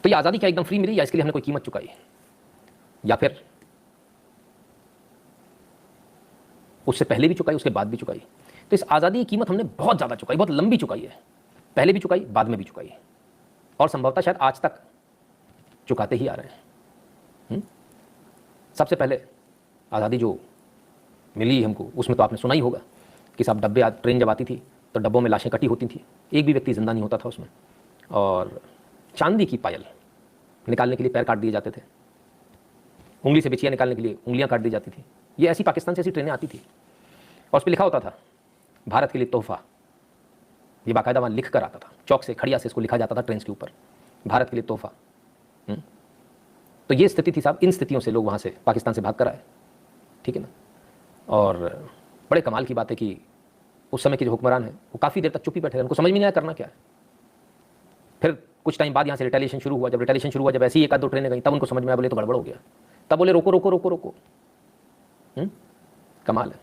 तो ये आज़ादी क्या एकदम फ्री मिली या इसके लिए हमने कोई कीमत चुकाई, या फिर उससे पहले भी चुकाई उसके बाद भी चुकाई? तो इस आज़ादी की कीमत हमने बहुत ज़्यादा चुकाई, बहुत लंबी चुकाई है, पहले भी चुकाई बाद में भी चुकाई है, और संभवतः शायद आज तक चुकाते ही आ रहे हैं। सबसे पहले आज़ादी जो मिली हमको उसमें तो आपने सुना ही होगा कि साहब डब्बे, ट्रेन जब आती थी तो डब्बों में लाशें कटी होती थी, एक भी व्यक्ति जिंदा नहीं होता था उसमें, और चांदी की पायल निकालने के लिए पैर काट दिए जाते थे, उंगली से बिछिया निकालने के लिए उंगलियां काट दी जाती थी। ये ऐसी पाकिस्तान से ऐसी ट्रेनें आती थी और उस पर लिखा होता था भारत के लिए तोहफा। ये बाकायदा वहाँ लिख कर आता था, चौक से खड़िया से इसको लिखा जाता था ट्रेन के ऊपर, भारत के लिए तोहफा। तो ये स्थिति थी साहब, इन स्थितियों से लोग वहाँ से पाकिस्तान से भाग कर आए, ठीक है ना। और बड़े कमाल की बात है कि उस समय के जो हुक्मरान हैं वो काफ़ी देर तक चुप ही बैठे रहे, उनको समझ में नहीं आया करना क्या है। फिर कुछ टाइम बाद यहाँ से रिटेलिएशन शुरू हुआ, जब रिटेलिएशन शुरू हुआ, जब ऐसी एक आध दो ट्रेनें गई, तब उनको समझ में आया, बोले तो गड़बड़ हो गया, तब बोले रोको रोको रोको रोको। कमाल है।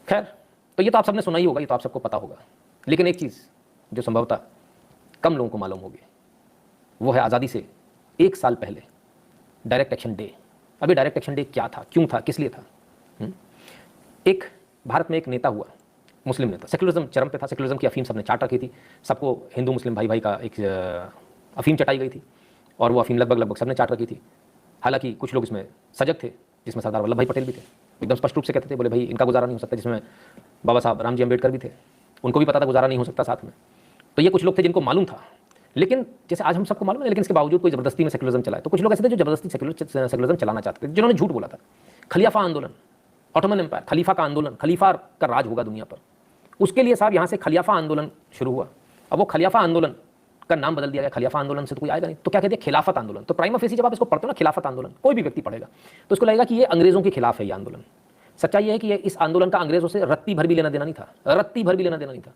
खैर, तो ये तो आप सबने सुना ही होगा, ये तो आप सबको पता होगा, लेकिन एक चीज़ जो संभवतः कम लोगों को मालूम होगी वो है आज़ादी से एक साल पहले डायरेक्ट एक्शन डे। अभी डायरेक्ट एक्शन डे क्या था, क्यों था, किस लिए था? एक भारत में एक नेता हुआ, मुस्लिम नेता, सेकुलरिज्म चरम पे था, सेकुलरिज्म की अफीम सबने चाट रखी थी, सबको हिंदू मुस्लिम भाई भाई का एक अफीम चटाई गई थी, और वो अफीम लगभग सबने चाट रखी थी। हालांकि कुछ लोग इसमें सजग थे, जिसमें सरदार वल्लभ भाई पटेल भी थे, एकदम स्पष्ट रूप से कहते थे, बोले भाई इनका गुजारा नहीं हो सकता, जिसमें बाबा साहब रामजी अम्बेडकर भी थे, उनको भी पता था गुजारा नहीं हो सकता साथ में। तो ये कुछ लोग थे जिनको मालूम था, लेकिन जैसे आज हम सबको मालूम है, लेकिन इसके बावजूद कोई ज़बरदस्ती में सेकुलरिज्म चलाए। तो कुछ लोग ऐसे थे जो ज़बरदस्ती सेकुलरिज्म चलाना चाहते थे, जिन्होंने झूठ बोला था। खलीफा आंदोलन, ऑटोमन एम्पायर, खलीफा का आंदोलन, खलीफा का राज होगा दुनिया पर, उसके लिए साहब यहाँ से खलीफा आंदोलन शुरू हुआ। अब वो खलीफा आंदोलन का नाम बदल दिया गया, खलीफा आंदोलन से तो कोई आएगा नहीं, तो क्या कहते हैं खिलाफत आंदोलन। तो प्राइमा फेसी जब आप इसको पढ़ते हो ना, खिलाफत आंदोलन, कोई भी व्यक्ति पढ़ेगा तो उसको लगेगा कि ये अंग्रेजों के खिलाफ है ये आंदोलन। सच्चाई ये है कि ये इस आंदोलन का अंग्रेजों से रत्ती भर भी लेना देना नहीं था, रत्ती भर भी लेना देना नहीं था।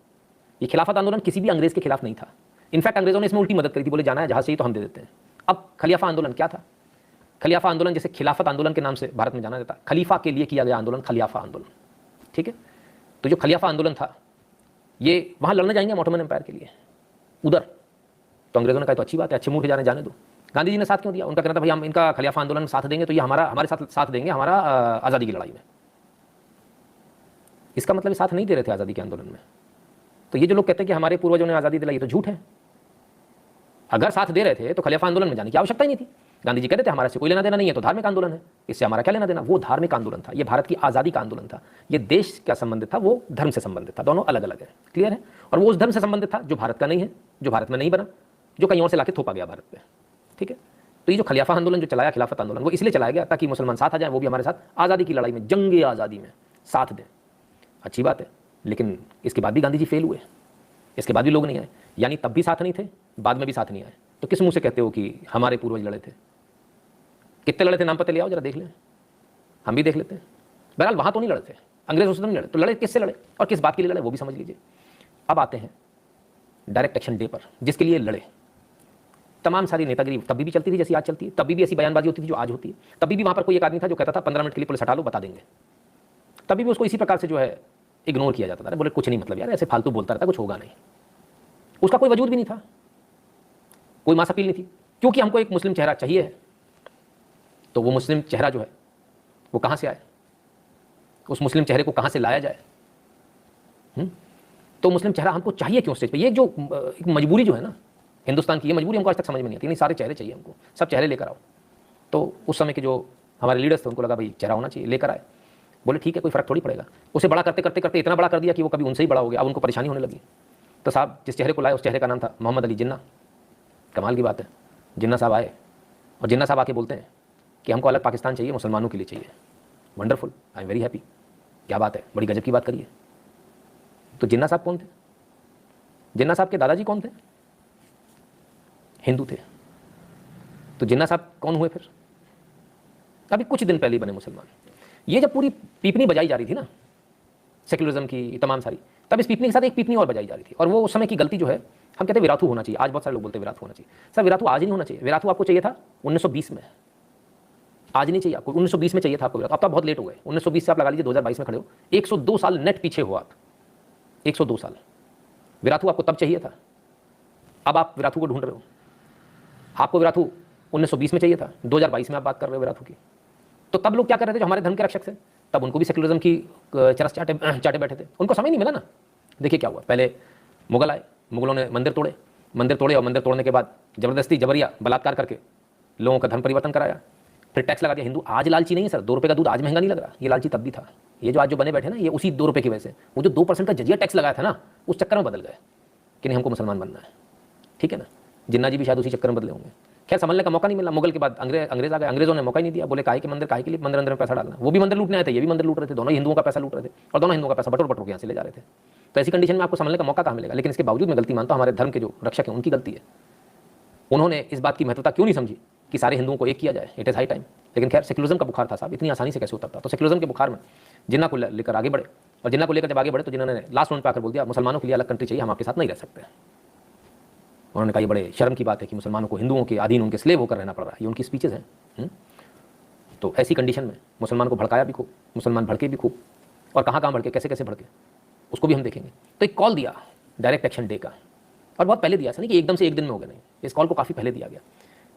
ये खिलाफत आंदोलन किसी भी अंग्रेज के खिलाफ नहीं था। इनफैक्ट अंग्रेजों ने इसमें उल्टी मदद करी थी, बोले जाना है जहां से ही तो हम दे देते हैं। अब खलीफा आंदोलन क्या था? खलीफा आंदोलन जैसे खिलाफत आंदोलन के नाम से भारत में जाना जाता, खलीफा के लिए किया गया आंदोलन खलीफा आंदोलन, ठीक है। तो जो खलीफा आंदोलन था ये वहां लड़ने जाएंगे ऑटोमन एम्पायर के लिए उधर, तो अंग्रेजों ने कहा तो अच्छी बात है, अच्छे मूर्ख जाने दो। गांधी जी ने साथ क्यों दिया? उनका कहना था भाई हम इनका खलीफा आंदोलन में साथ देंगे तो ये हमारे साथ देंगे हमारा आज़ादी की लड़ाई में। इसका मतलब साथ नहीं दे रहे थे आज़ादी के आंदोलन में। तो ये जो लोग कहते हैं कि हमारे पूर्वजों ने आज़ादी दिलाई, तो झूठ है। अगर साथ दे रहे थे तो खलीफा आंदोलन में जाने की आवश्यकता ही नहीं थी। गांधी जी कहते थे हमारे से कोई लेना देना नहीं है, तो धार्मिक आंदोलन है, इससे हमारा क्या लेना देना। वो धार्मिक आंदोलन था, ये भारत की आज़ादी का आंदोलन था। ये देश क्या संबंधित था, वो धर्म से संबंधित था, दोनों अलग अलग है, क्लियर है। और वो उस धर्म से संबंधित था जो भारत का नहीं है, जो भारत में नहीं बना, जो कहीं और से लाके थोपा गया भारत पे, ठीक है। तो ये जो खलीफा आंदोलन जो चलाया, खिलाफत आंदोलन, वो इसलिए चलाया गया ताकि मुसलमान साथ आ जाए, वो भी हमारे साथ आज़ादी की लड़ाई में, जंग आज़ादी में साथ दें। अच्छी बात है, लेकिन इसके बाद भी गांधी जी फेल हुए, इसके बाद भी लोग नहीं आए, यानी तब भी साथ नहीं थे, बाद में भी साथ नहीं आए। तो किस मुंह से कहते हो कि हमारे पूर्वज लड़े थे? कितने लड़े थे, नाम पता ले आओ जरा, देख लें, हम भी देख लेते हैं। बहरहाल वहां तो नहीं लड़े थे, अंग्रेजों से तो नहीं लड़े, तो लड़े किससे लड़े और किस बात के लिए लड़े वो भी समझ लीजिए। अब आते हैं डायरेक्ट एक्शन डे पर, जिसके लिए लड़े। तमाम सारी नेतागिरी तभी भी चलती थी जैसी आज चलती है, तभी भी ऐसी बयानबाजी होती थी जो आज होती है। तभी भी वहां पर कोई एक आदमी था जो कहता था 15 मिनट के लिए पुलिस हटा लो, बता देंगे। तभी भी उसको इसी प्रकार से जो है इग्नोर किया जाता था, बोले कुछ नहीं, मतलब यार ऐसे फालतू बोलता रहता, कुछ होगा नहीं। उसका कोई वजूद भी नहीं था, कोई मास अपील नहीं थी, क्योंकि हमको एक मुस्लिम चेहरा चाहिए है। तो वो मुस्लिम चेहरा जो है वो कहाँ से आए, उस मुस्लिम चेहरे को कहाँ से लाया जाए? तो मुस्लिम चेहरा हमको चाहिए क्यों स्टेज पे? ये जो एक मजबूरी जो है ना हिंदुस्तान की, ये मजबूरी हमको आज तक समझ में नहीं आती। नहीं, सारे चेहरे चाहिए हमको, सब चेहरे लेकर आओ। तो उस समय के जो हमारे लीडर्स थे उनको लगा भाई चेहरा होना चाहिए, लेकर आए। बोले ठीक है, कोई फर्क थोड़ी पड़ेगा। उसे बड़ा करते करते करते इतना बड़ा कर दिया कि वो कभी उनसे ही बड़ा हो गया, अब उनको परेशानी होने लगी। तो साहब जिस चेहरे को लाए उस चेहरे का नाम था मोहम्मद अली जिन्ना। कमाल की बात है, जिन्ना साहब आए और जिन्ना साहब आके बोलते हैं कि हमको अलग पाकिस्तान चाहिए, मुसलमानों के लिए चाहिए। Wonderful, I am very happy, क्या बात है, बड़ी गजब की बात करिए। तो जिन्ना साहब कौन थे? जिन्ना साहब के दादाजी कौन थे? हिंदू थे। तो जिन्ना साहब कौन हुए फिर? अभी कुछ दिन पहले ही बने मुसलमान। ये जब पूरी पीपनी बजाई जा रही थी ना सेक्युलरिज्म की तमाम सारी, तब इस पीपनी के साथ एक पीपनी और बजाई जा रही थी। और वो उस समय की गलती जो है, हम कहते हैं विराथू होना चाहिए। आज बहुत सारे लोग बोलते हैं विराथू होना चाहिए। सर विराथू आज ही नहीं होना चाहिए। विराथू आपको चाहिए था 1920 में, आज नहीं चाहिए आपको। 1920 में चाहिए था आपको विराथू। अब तो बहुत लेट हो गए। 1920 से आप लगा लीजिए 2022 में खड़े हो, 102 साल नेट पीछे हो आप, 102 साल। विराथू आपको तब चाहिए था अब आप विराथू को ढूंढ रहे हो। आपको विराथू 1920 में चाहिए था, 2022 में आप बात कर रहे हो विराथू की। तो तब लोग क्या कर रहे थे जो हमारे धर्म के रक्षक थे, तब उनको भी सेक्युलरिज्म की चरस चाटे बैठे थे, उनको समय नहीं मिला ना। देखिए क्या हुआ, पहले मुगल आए, मुगलों ने मंदिर तोड़े और मंदिर तोड़ने के बाद जबरदस्ती जबरिया बलात्कार करके लोगों का धर्म परिवर्तन कराया, फिर टैक्स लगा दिया। हिंदू आज लालची नहीं है सर, 2 रुपये का दूध आज महंगा नहीं लग रहा, ये लालची तब भी था। ये जो आज जो बने बैठे ना, ये उसी 2 रुपये की वजह से, वो जो 2% का जजिया टैक्स लगाया था ना, उस चक्कर में बदल गए कि नहीं हमको मुसलमान बनना है, ठीक है ना। जिन्ना जी भी शायद उसी चक्कर में बदले होंगे। खैर संभलने का मौका नहीं मिला, मुगल के बाद अंग्रेज आ गए, अंग्रेजों ने मौका ही नहीं दिया, बोले काहे के मंदिर, काहे के लिए मंदिर अंदर में पैसा डालना। वो भी मंदिर लूटने आए थे, ये भी मंदिर लूट रहे थे, दोनों हिंदुओं का पैसा लूट रहे थे और दोनों हिंदुओं का पैसा बटोर के यहाँ से ले जा रहे थे। तो ऐसी कंडीशन में आपको संभलने का मौका कहाँ मिलेगा। लेकिन इसके बावजूद मैं गलती मानता हूँ, हमारे धर्म के जो रक्षक हैं उनकी गलती है। उन्होंने इस बात की महत्वता क्यों नहीं समझी कि सारे हिंदुओं को एक किया जाए, इट इज़ हाई टाइम। लेकिन खैर सेक्युलरिज्म का बुखार था साहब, इतनी आसानी से कैसे उतरता। तो सेक्युलरिज्म के बुखार में जिन्ना को लेकर आगे बढ़े, और जिन्ना को लेकर जब आगे बढ़े तो जिन्होंने लास्ट राउंड पे आकर बोल दिया मुसलमानों के लिए अलग कंट्री चाहिए, हम आपके साथ नहीं रह सकते। उन्होंने कहा ये बड़े शर्म की बात है कि मुसलमानों को हिंदुओं के अधीन, उनके स्लेव होकर रहना पड़ रहा है। ये उनकी स्पीचेज हैं। तो ऐसी कंडीशन में मुसलमान को भड़काया भी खूब, मुसलमान भड़के भी खूब, और कहाँ कहाँ भड़के, कैसे कैसे भड़के, उसको भी हम देखेंगे। तो एक कॉल दिया डायरेक्ट एक्शन डे का, और बहुत पहले दिया, ऐसा नहीं कि एकदम से एक दिन में हो गया, नहीं, इस कॉल को काफ़ी पहले दिया गया।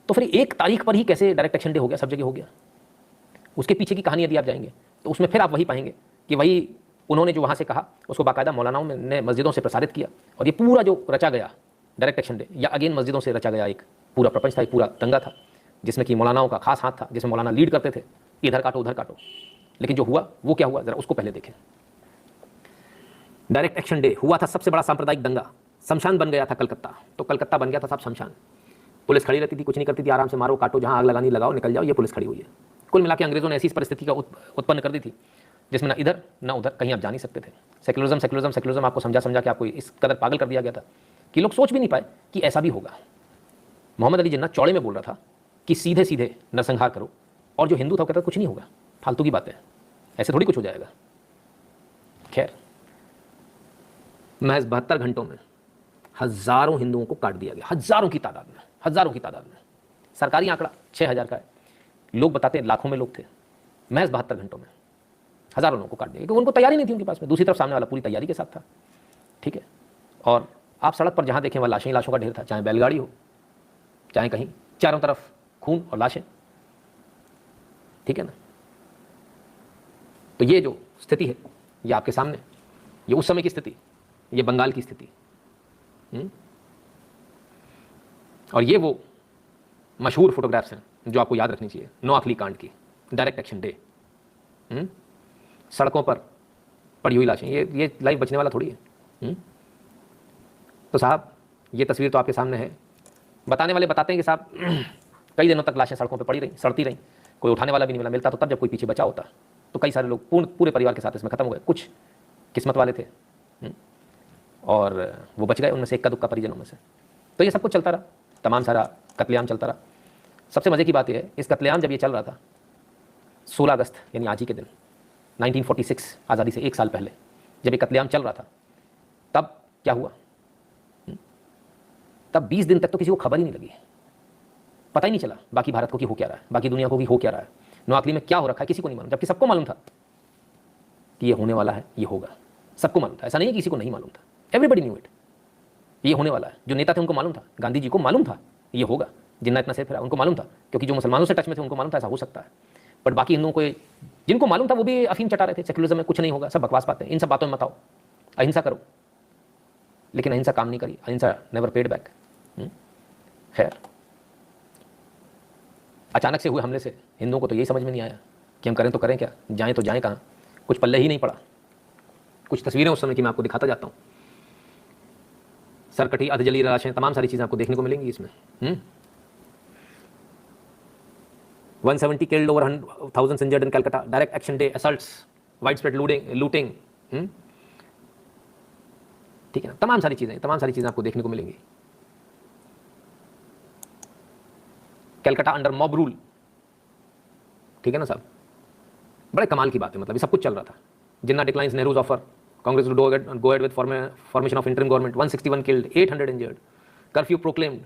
तो फिर 1 तारीख पर ही कैसे डायरेक्ट एक्शन डे हो गया, सब जगह हो गया। उसके पीछे की कहानी यदि आप जाएंगे तो उसमें फिर आप वही पाएंगे कि वही उन्होंने जो वहाँ से कहा उसको बाकायदा मौलानाओं ने मस्जिदों से प्रसारित किया, और ये पूरा जो रचा गया डायरेक्ट एक्शन डे, या अगेन मस्जिदों से रचा गया एक पूरा प्रपंच था, एक पूरा दंगा था, जिसमें कि मौलानाओं का खास हाथ था, जिसमें मौलाना लीड करते थे, इधर काटो उधर काटो। लेकिन जो हुआ वो क्या हुआ, जरा उसको पहले देखें। डायरेक्ट एक्शन डे हुआ था सबसे बड़ा सांप्रदायिक दंगा, शमशान बन गया था कलकत्ता। तो कलकत्ता बन गया था साहब शमशान। पुलिस खड़ी रहती थी, कुछ नहीं करती थी, आराम से मारो काटो, जहाँ आग लगानी लगाओ, निकल जाओ, ये पुलिस खड़ी हुई है। कुल मिला के अंग्रेजों ने ऐसी परिस्थिति का उत्पन्न कर दी थी जिसमें ना इधर ना उधर, कहीं आप जा नहीं सकते थे। सेक्युलरिज्म आपको समझा के आपको इस कदर पागल कर दिया गया था कि लोग सोच भी नहीं पाए कि ऐसा भी होगा। मोहम्मद अली जिन्ना चौड़े में बोल रहा था कि सीधे सीधे नरसंहार करो, और जो हिंदू था वो कहता कुछ नहीं होगा, फालतू की बात है, ऐसे थोड़ी कुछ हो जाएगा। खैर महज 72 घंटों में हजारों हिंदुओं को काट दिया गया, हजारों की तादाद में। सरकारी आंकड़ा 6000 का है, लोग बताते हैं लाखों में लोग थे। महज 72 घंटों में हजारों लोगों को काट दिया, क्योंकि उनको तैयारी नहीं थी उनके पास में। दूसरी तरफ सामने वाला पूरी तैयारी के साथ था, ठीक है। और आप सड़क पर जहां देखें वहां लाशें ही लाशों का ढेर था, चाहे बैलगाड़ी हो, चाहे कहीं, चारों तरफ खून और लाशें, ठीक है ना। तो ये जो स्थिति है ये आपके सामने, ये उस समय की स्थिति, ये बंगाल की स्थिति, और ये वो मशहूर फोटोग्राफ्स हैं जो आपको याद रखनी चाहिए नोआखली कांड की, डायरेक्ट एक्शन डे। सड़कों पर पड़ी हुई लाशें, ये लाइफ बचने वाला थोड़ी है। तो साहब ये तस्वीर तो आपके सामने है। बताने वाले बताते हैं कि साहब कई दिनों तक लाशें सड़कों पर पड़ी रहीं, सड़ती रहीं, कोई उठाने वाला भी नहीं मिलता तो तब जब कोई पीछे बचा होता। तो कई सारे लोग पूरे परिवार के साथ इसमें खत्म हो गए। कुछ किस्मत वाले थे और वो बच गए, उनमें से इक्का दुक्का परिजनों में से। तो ये सब कुछ चलता रहा, तमाम सारा कत्लेआम चलता रहा। सबसे मज़े की बात यह है, इस कत्लेआम जब ये चल रहा था 16 अगस्त यानी आज ही के दिन 1946, आज़ादी से 1 साल पहले जब ये कत्लेआम चल रहा था, तब क्या हुआ, तब 20 दिन तक तो किसी को खबर ही नहीं लगी, पता ही नहीं चला बाकी भारत को कि हो क्या रहा है, बाकी दुनिया को कि हो क्या रहा है, नोआखली में क्या हो रखा है किसी को नहीं मालूम। जबकि सबको मालूम था कि ये होने वाला है, ये होगा, सबको मालूम था, ऐसा नहीं है किसी को नहीं मालूम था, एवरीबडी न्यू इट, ये होने वाला है। जो नेता थे उनको मालूम था, गांधी जी को मालूम था ये होगा, जिन्ना इतना सेफ रहा उनको मालूम था, क्योंकि जो मुसलमानों से टच में थे उनको मालूम था ऐसा हो सकता है। बट बाकी हिंदुओं को, जिनको मालूम था वो भी अफीम चटा रहे थे, सेक्युलरिज्म में कुछ नहीं होगा, सब बकवास बातें, इन सब बातों में मत आओ, अहिंसा करो। लेकिन अहिंसा काम नहीं करी, अहिंसा नेवर पेड बैक। खैर अचानक से हुए हमले से हिंदुओं को तो यही समझ में नहीं आया कि हम करें तो करें क्या, जाएं तो जाएं कहाँ, कुछ पल्ले ही नहीं पड़ा। कुछ तस्वीरें उस समय की मैं आपको दिखाता जाता हूँ, सरकटी अधजली लाशें, तमाम सारी चीज़ें आपको देखने को मिलेंगी इसमें। 170 killed, over 1000 injured in Calcutta, direct action day assaults, widespread looting, ठीक है ना, तमाम सारी चीज़ें आपको देखने को मिलेंगी। कलकत्ता अंडर मॉब रूल, ठीक है ना साहब, बड़े कमाल की बात है। मतलब ये सब कुछ चल रहा था। Jinnah declines Nehru's offer, Congress will go ahead with formation of interim government, 161 killed, 800 injured, curfew proclaimed,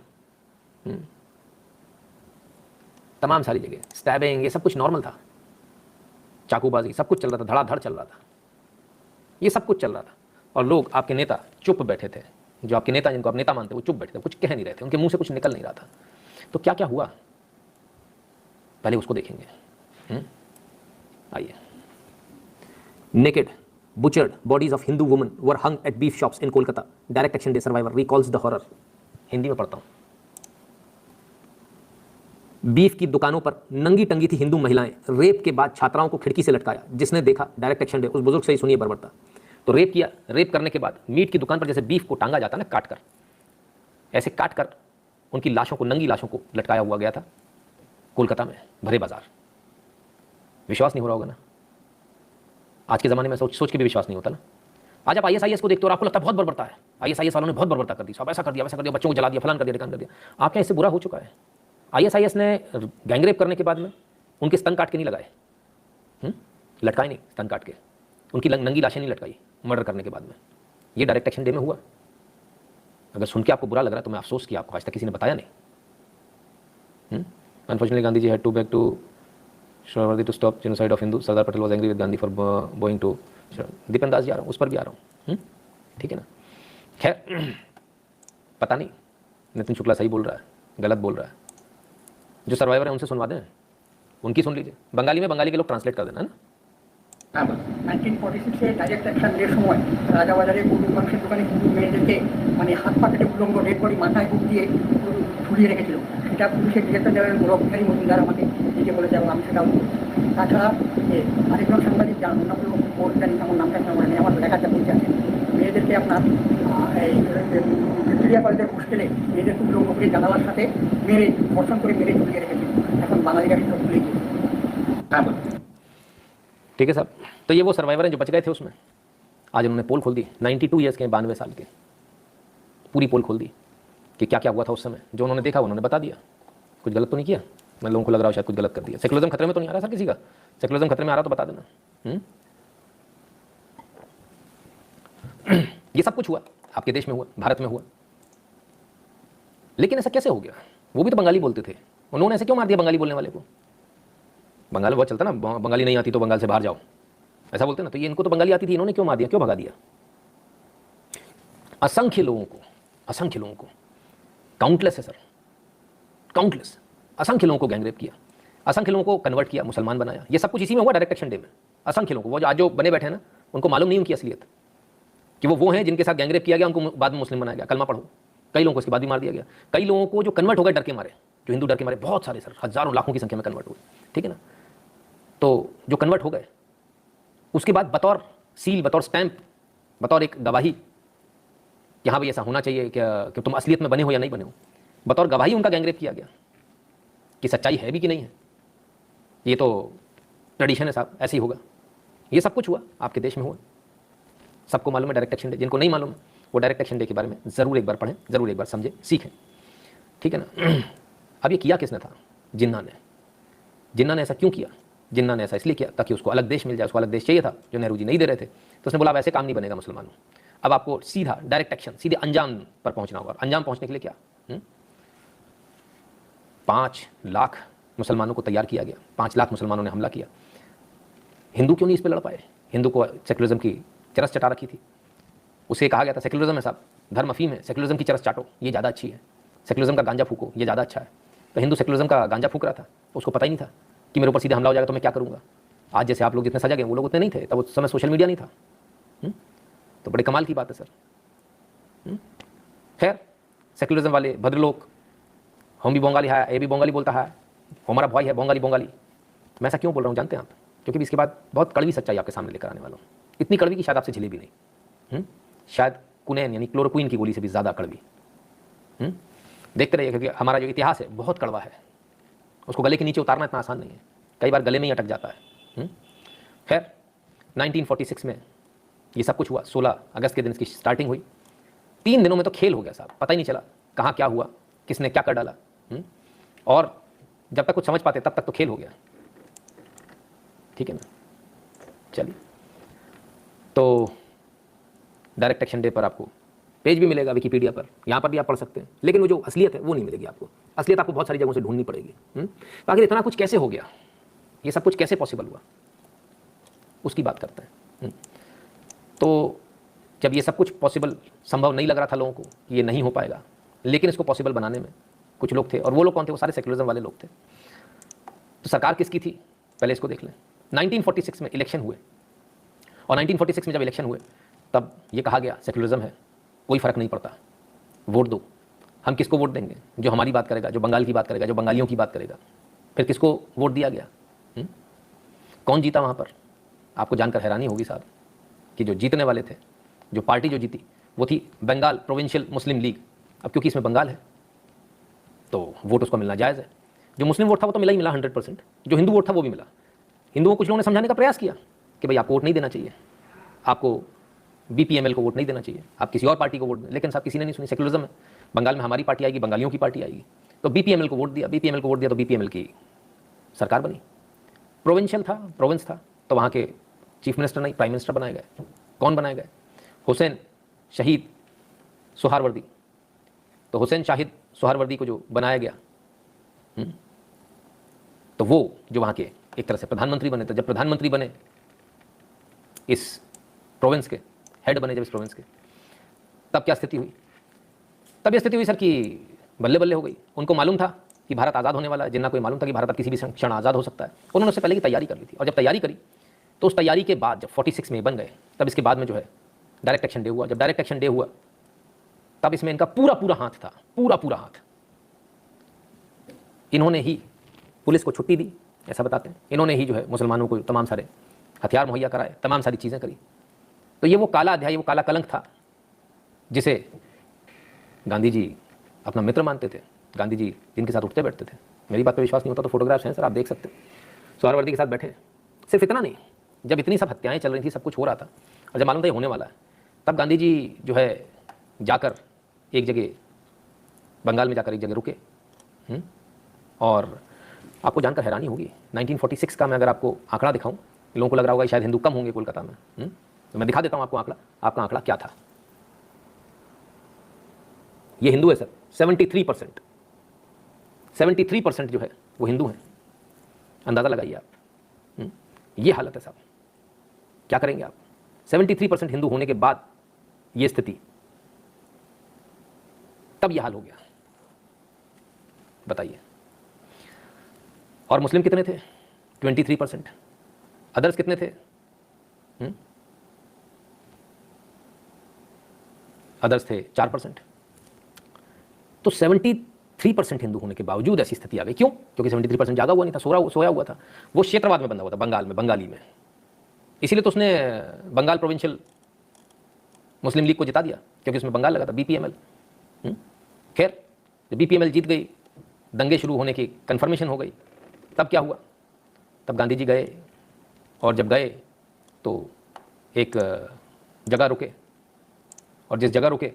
तमाम सारी जगह स्टैबिंग, ये सब कुछ नॉर्मल था, चाकूबाजी, सब कुछ चल रहा था, धड़ाधड़ चल रहा था, ये सब कुछ चल रहा था। और लोग, आपके नेता चुप बैठे थे, जो आपके नेता, जिनको आप नेता मानते, वो चुप बैठे थे, कुछ कह नहीं रहे थे, उनके मुंह से कुछ निकल नहीं रहा था। तो क्या क्या हुआ पहले उसको देखेंगे। आइए। Naked butchered bodies of Hindu women were hung at beef shops in Kolkata. Direct Action Day survivor recalls the horror. Hindi में पढ़ता हूं। बीफ की दुकानों पर नंगी टंगी थी हिंदू महिलाएं, रेप के बाद छात्राओं को खिड़की से लटकाया, जिसने देखा डायरेक्ट एक्शन डे। उस बुजुर्ग से ही सुनिए बर्बरता। तो रेप किया, रेप करने के बाद मीट की दुकान पर जैसे बीफ को टांगा जाता ना, काट कर, ऐसे काट कर उनकी लाशों को, नंगी लाशों को लटकाया हुआ गया था कोलकाता में, भरे बाजार। विश्वास नहीं हो रहा होगा ना, आज के ज़माने में सोच के भी विश्वास नहीं होता ना। आज आप ISIS को देखते हो और आपको लगता है बहुत बर्बरता है, ISIS वालों ने बहुत बर्बरता कर दी, सब ऐसा कर दिया, वैसा कर दिया, बच्चों को जला दिया, फलान कर दिया, ढिकान कर दिया। आपके यहाँ इससे बुरा हो चुका है। ISIS ने गैंगरेप करने के बाद में उनके स्तन काट के नहीं लगाए, लटकाए नहीं, स्तन काट के उनकी नंगी लाशें नहीं लटकाई मर्डर करने के बाद में। ये डायरेक्ट एक्शन डे में हुआ। अगर सुन के आपको बुरा लग रहा है तो मैं अफसोस किया, आपको आज तक किसी ने बताया नहीं। Unfortunately Gandhi ji had to back to Shravanti to stop genocide of Hindus. Sardar Patel was angry with Gandhi for going to Dipen Das ji आ रहा हूँ, उस पर भी आ रहा हूँ, ठीक है ना। खैर पता नहीं नितिन शुक्ला सही बोल रहा है, गलत बोल रहा है। जो सर्वाइवर है उनसे सुनवा दें, उनकी सुन लीजिए। बंगाली में बंगाली के लोग ट्रांसलेट कर देना है ना। 1946 ডাইরেক্ট অ্যাকশন ডের সময় রাজাবাজারে গরুর মাংসের দোকানে হিন্দু মেয়েদেরকে মানে হাত পা কেটে উলঙ্গ ডেড বডি মাথায় বুক দিয়ে ঝুলিয়ে রেখেছিল। সেটা পুলিশের ডিরেক্টর জেনারেল গোলক বিহারী মজুমদার আমাকে নিজে বলেছে এবং আমি সেটাও। তাছাড়া আরেকজন সাংবাদিক যার নাম হলো জানি আমার নামটা আমার নেই, আমার লেখাটা বলতে আছে, মেয়েদেরকে আপনার এই ভিক্টোরিয়া কলেজের হোস্টেলে মেয়েদেরকে উলঙ্গ করে জানালার সাথে মেরে ধর্ষণ করে মেরে ঝুলিয়ে রেখেছিল। এখন বাঙালিরা ভিতরে ভুলে গিয়েছে। ठीक है साहब। तो ये वो सर्वाइवर हैं जो बच गए थे उसमें। आज उन्होंने पोल खोल दी, 92 ईयर्स के, 92 साल के, पूरी पोल खोल दी कि क्या क्या हुआ था उस समय। जो उन्होंने देखा उन्होंने बता दिया। कुछ गलत तो नहीं किया, मैं लोगों को लग रहा है शायद कुछ गलत कर दिया। सेकुलरिज्म खतरे में तो नहीं आ रहा सर किसी का? सेकुलरिज्म खतरे में आ रहा तो बता देना। ये सब कुछ हुआ, आपके देश में हुआ, भारत में हुआ। लेकिन ऐसा कैसे हो गया? वो भी तो बंगाली बोलते थे, उन्होंने ऐसे क्यों मार दिया बंगाली बोलने वाले को? बंगाल में बहुत चलता ना, बंगाली नहीं आती तो बंगाल से बाहर जाओ, ऐसा बोलते ना। तो ये इनको तो बंगाली आती थी, इन्होंने क्यों मार दिया, क्यों भगा दिया? असंख्य लोगों को, काउंटलेस है सर, काउंटलेस, असंख्य लोगों को गैंगरेप किया, असंख्य लोगों को कन्वर्ट किया, मुसलमान बनाया। ये सब कुछ इसी में हुआ डायरेक्ट एक्शन डे में। असंख्य लोगों को, वो जो आज जो बने बैठे हैं ना, उनको मालूम नहीं उनकी असलियत, कि वो हैं जिनके साथ गैंगरेप किया गया, उनको बाद में मुस्लिम बनाया गया। कलमा पढ़ो, कई लोगों को इसके बाद भी मार दिया गया। कई लोगों को जो कन्वर्ट हो गए डर के मारे, जो हिंदू डर के मारे, बहुत सारे सर, हजारों लाखों की संख्या में कन्वर्ट हुए, ठीक है ना। तो जो कन्वर्ट हो गए उसके बाद बतौर सील, बतौर स्टैंप, बतौर एक गवाही, यहाँ भी ऐसा होना चाहिए कि तुम असलियत में बने हो या नहीं बने हो, बतौर गवाही उनका गैंगरेप किया गया कि सच्चाई है भी कि नहीं है। ये तो ट्रेडिशन है साहब, ऐसे ही होगा। ये सब कुछ हुआ, आपके देश में हुआ, सबको मालूम है डायरेक्ट एक्शन डे। जिनको नहीं मालूम है वो डायरेक्ट एक्शन डे के बारे में ज़रूर एक बार पढ़ें, ज़रूर एक बार समझें, सीखें, ठीक है ना। अब ये किया किसने था? जिन्ना ने। जिन्ना ने ऐसा क्यों किया? जिन्ना ने ऐसा इसलिए किया ताकि उसको अलग देश मिल जाए, उसको अलग देश चाहिए था जो नेहरू जी नहीं दे रहे थे। तो उसने बोला अब ऐसे काम नहीं बनेगा मुसलमानों, अब आपको सीधा डायरेक्ट एक्शन, सीधे अंजाम पर पहुंचना होगा। अंजाम पहुंचने के लिए क्या? 5 लाख मुसलमानों को तैयार किया गया, 5 लाख मुसलमानों ने हमला किया। हिंदू क्यों नहीं इस पर लड़ पाए? हिंदू को सेकुलरिज्म की चरस चटा रखी थी। उसे कहा गया था सेकुलरिज्म है साहब, धर्म अफीम है, सेकुलरिज्म की चरस चाटो, ये ज़्यादा अच्छी है। सेकुलरिज्म का गांजा फूको, ये ज़्यादा अच्छा है। तो हिंदू सेकुलरिज्म का गांजा फूक रहा था, उसको पता ही नहीं था कि मेरे ऊपर सीधे हमला हो जाएगा तो मैं क्या करूँगा। आज जैसे आप लोग जितने सजग हैं वो लोग उतने नहीं थे, तब उस समय सोशल मीडिया नहीं था। तो बड़े कमाल की बात है सर। खैर, सेकुलरिज्म वाले भद्रलोक, हम भी बंगाली है, ये भी बंगाली बोलता है, हमारा भाई है बंगाली। मैं ऐसा क्यों बोल रहा हूँ जानते हैं आप? क्योंकि इसके बाद बहुत कड़वी सच्चाई आपके सामने लेकर आने वाला हूँ। इतनी कड़वी कि शायद आपसे झिली भी नहीं, शायद कुनैन यानी क्लोरोक्विन की गोली से भी ज़्यादा कड़वी। देखते रहिए, क्योंकि हमारा जो इतिहास है बहुत कड़वा है, उसको गले के नीचे उतारना इतना आसान नहीं है, कई बार गले में ही अटक जाता है। खैर, 1946 में ये सब कुछ हुआ। 16 अगस्त के दिन इसकी स्टार्टिंग हुई। 3 दिनों में तो खेल हो गया साहब, पता ही नहीं चला कहाँ क्या हुआ, किसने क्या कर डाला। और जब तक कुछ समझ पाते तब तक तो खेल हो गया, ठीक है ना। चलिए, तो डायरेक्ट एक्शन डे पर आपको पेज भी मिलेगा विकिपीडिया पर, यहाँ पर भी आप पढ़ सकते हैं। लेकिन वो जो असलियत है वो नहीं मिलेगी आपको। असलियत आपको बहुत सारी जगहों से ढूंढनी पड़ेगी। तो आखिर इतना कुछ कैसे हो गया, ये सब कुछ कैसे पॉसिबल हुआ, उसकी बात करते हैं। तो जब ये सब कुछ पॉसिबल संभव नहीं लग रहा था लोगों को कि ये नहीं हो पाएगा, लेकिन इसको पॉसिबल बनाने में कुछ लोग थे, और वो लोग कौन थे? वो सारे सेक्युलरिज्म वाले लोग थे। तो सरकार किसकी थी, पहले इसको देख लें। 1946 में इलेक्शन हुए, और 1946 में जब इलेक्शन हुए तब ये कहा गया सेक्युलरिज्म है, कोई फ़र्क नहीं पड़ता, वोट दो। हम किसको वोट देंगे? जो हमारी बात करेगा, जो बंगाल की बात करेगा, जो बंगालियों की बात करेगा। फिर किसको वोट दिया गया? कौन जीता वहाँ पर? आपको जानकर हैरानी होगी साहब कि जो जीतने वाले थे, जो पार्टी जो जीती, वो थी बंगाल प्रोविंशियल मुस्लिम लीग। अब क्योंकि इसमें बंगाल है तो वोट उसको मिलना जायज़ है। जो मुस्लिम वोट था वो तो मिला ही मिला 100%, जो हिंदू वोट था वो भी मिला। हिंदुओं को कुछ लोगों ने समझाने का प्रयास किया कि भाई आपको वोट नहीं देना चाहिए, आपको बीपीएमएल को वोट नहीं देना चाहिए, आप किसी और पार्टी को वोट दें। लेकिन साहब किसी ने नहीं सुनी। सेक्युलरिज्म है, बंगाल में हमारी पार्टी आएगी, बंगालियों की पार्टी आएगी, तो बीपीएमएल को वोट दिया। बीपीएमएल को वोट दिया तो बीपीएमएल की सरकार बनी। प्रोविंशियल था, प्रोविंस था, तो वहाँ के चीफ मिनिस्टर नहीं, प्राइम मिनिस्टर बनाए गए। कौन बनाए गए? हुसैन शहीद सुहारवर्दी। तो हुसैन शाहिद सुहारवर्दी को जो बनाया गया, तो वो जो वहाँ के एक तरह से प्रधानमंत्री बने। तो जब प्रधानमंत्री बने, इस प्रोविंस के हेड बने जब इस प्रोविंस के, तब क्या स्थिति हुई? तब यह स्थिति हुई सर कि बल्ले बल्ले हो गई। उनको मालूम था कि भारत आज़ाद होने वाला है, जिन्ना कोई मालूम था कि भारत अब किसी भी क्षण आज़ाद हो सकता है। उन्होंने उससे पहले की तैयारी कर ली थी, और जब तैयारी करी तो उस तैयारी के बाद जब 46 में बन गए, तब इसके बाद में जो है डायरेक्ट एक्शन डे हुआ। जब डायरेक्ट एक्शन डे हुआ तब इसमें इनका पूरा पूरा हाथ था, पूरा पूरा हाथ। इन्होंने ही पुलिस को छुट्टी दी, ऐसा बताते हैं। इन्होंने ही जो है मुसलमानों को तमाम सारे हथियार मुहैया कराए, तमाम सारी चीज़ें करी। तो ये वो काला अध्याय, वो काला कलंक था जिसे गांधी जी अपना मित्र मानते थे। गांधी जी जिनके साथ उठते बैठते थे। मेरी बात पर विश्वास नहीं होता तो फोटोग्राफ्स हैं सर, आप देख सकते हैं। सुहारवर्दी के साथ बैठे। सिर्फ इतना नहीं, जब इतनी सब हत्याएं चल रही थी, सब कुछ हो रहा था, और जब मालूम था ये होने वाला है, तब गांधी जी जो है जाकर एक जगह बंगाल में जाकर एक जगह रुके। और आपको जानकर हैरानी होगी, 1946 का मैं अगर आपको आंकड़ा दिखाऊं, लोगों को लग रहा होगा शायद हिंदू कम होंगे कोलकाता में। तो मैं दिखा देता हूं आपको आंकड़ा। आपका आंकड़ा क्या था? ये हिंदू है सर, 73%। 73% जो है वो हिंदू हैं। अंदाज़ा लगाइए आप। ये हालत है साहब, क्या करेंगे आप? 73% हिंदू होने के बाद ये स्थिति, तब यह हाल हो गया, बताइए। और मुस्लिम कितने थे? 23%। अदर्स कितने थे? अदर्स थे 4%। तो 73% हिंदू होने के बावजूद ऐसी स्थिति आ गई। क्यों? क्योंकि 73% जागा हुआ नहीं था, सोया हुआ था। वो क्षेत्रवाद में बंधा हुआ था, बंगाल में, बंगाली में। इसीलिए तो उसने बंगाल प्रोविंशियल मुस्लिम लीग को जिता दिया, क्योंकि उसमें बंगाल लगा था, बीपीएमएल। खैर, जब बीपीएमएल जीत गई, दंगे शुरू होने की कन्फर्मेशन हो गई। तब क्या हुआ? तब गांधी जी गए, और जब गए तो एक जगह रुके, और जिस जगह रुके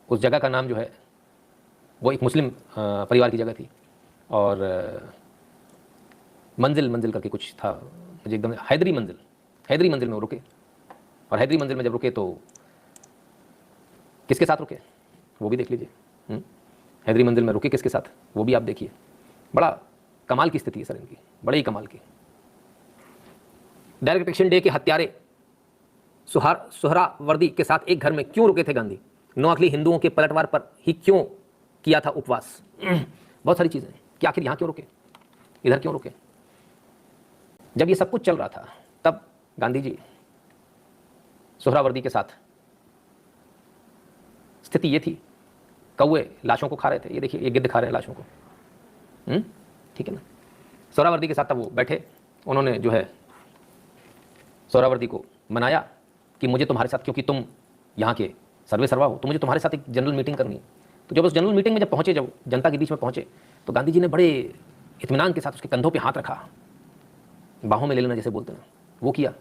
उस जगह का नाम जो है वो एक मुस्लिम परिवार की जगह थी, और मंजिल करके कुछ था, मुझे एकदम, हैदरी मंजिल में वो रुके। और हैदरी मंजिल में जब रुके तो किसके साथ रुके वो भी देख लीजिए। हैदरी मंजिल में रुके किसके साथ वो भी आप देखिए। बड़ा कमाल की स्थिति है सर इनकी, बड़े ही कमाल की। डायरेक्ट एक्शन डे के हत्यारे सुहरावर्दी के साथ एक घर में क्यों रुके थे गांधी? नौअखिली हिंदुओं के पलटवार पर ही क्यों किया था उपवास? बहुत सारी चीजें कि आखिर यहां क्यों रुके, इधर क्यों रुके? जब ये सब कुछ चल रहा था तब गांधी जी सुहरावर्दी के साथ स्थिति ये थी, कौवे लाशों को खा रहे थे। ये देखिए, ये गिद्ध खा रहे हैं लाशों को। ठीक है ना? सुहरावर्दी के साथ तब वो बैठे, उन्होंने जो है सुहरावर्दी को मनाया कि मुझे तुम्हारे साथ, क्योंकि तुम यहाँ के सर्वे सर्वा हो, तो मुझे तुम्हारे साथ एक जनरल मीटिंग करनी है। तो जब उस जनरल मीटिंग में जब पहुंचे, जब जनता के बीच में पहुंचे, तो गांधी जी ने बड़े इत्मीनान के साथ उसके कंधों पे हाथ रखा, बाहों में ले लेना जैसे बोलते हैं, वो किया।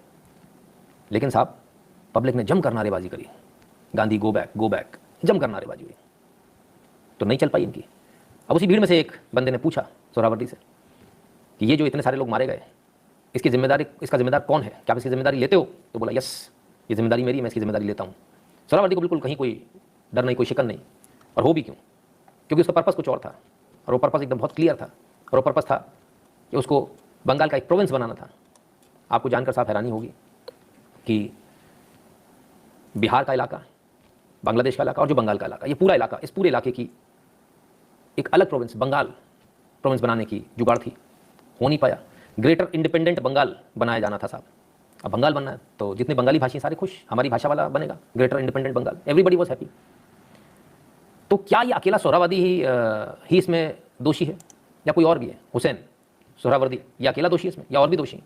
लेकिन साहब पब्लिक ने जमकर नारेबाजी करी, गांधी गो बैक, जमकर नारेबाजी हुई, तो नहीं चल पाई इनकी। अब उसी भीड़ में से एक बंदे ने पूछा सुहरावर्दी से कि ये जो इतने सारे लोग मारे गए, इसका जिम्मेदार कौन है? क्या आप इसकी जिम्मेदारी लेते हो? तो बोला यस, ये जिम्मेदारी मेरी है, मैं इसकी जिम्मेदारी लेता हूँ। सुहरावर्दी को बिल्कुल कहीं कोई डर नहीं, कोई शिकन नहीं। और हो भी क्यों? क्योंकि उसका पर्पस कुछ और था, और वो पर्पस एकदम बहुत क्लियर था। और वो पर्पस था कि उसको बंगाल का एक प्रोविंस बनाना था। आपको जानकर साफ हैरानी होगी कि बिहार का इलाका, बांग्लादेश का इलाका और जो बंगाल का इलाका, ये पूरा इलाका, इस पूरे इलाके की एक अलग प्रोविंस, बंगाल प्रोविंस बनाने की जुगाड़ थी, हो नहीं पाया। ग्रेटर इंडिपेंडेंट बंगाल बनाया जाना था साहब। अब बंगाल बनना है तो जितने बंगाली भाषी सारे खुश, हमारी भाषा वाला बनेगा greater independent Bengal, everybody was happy. तो क्या ये अकेला सोहरावर्दी ही इसमें दोषी है या कोई और भी है? हुसैन सोहरावर्दी ये अकेला दोषी है इसमें या और भी दोषी हैं?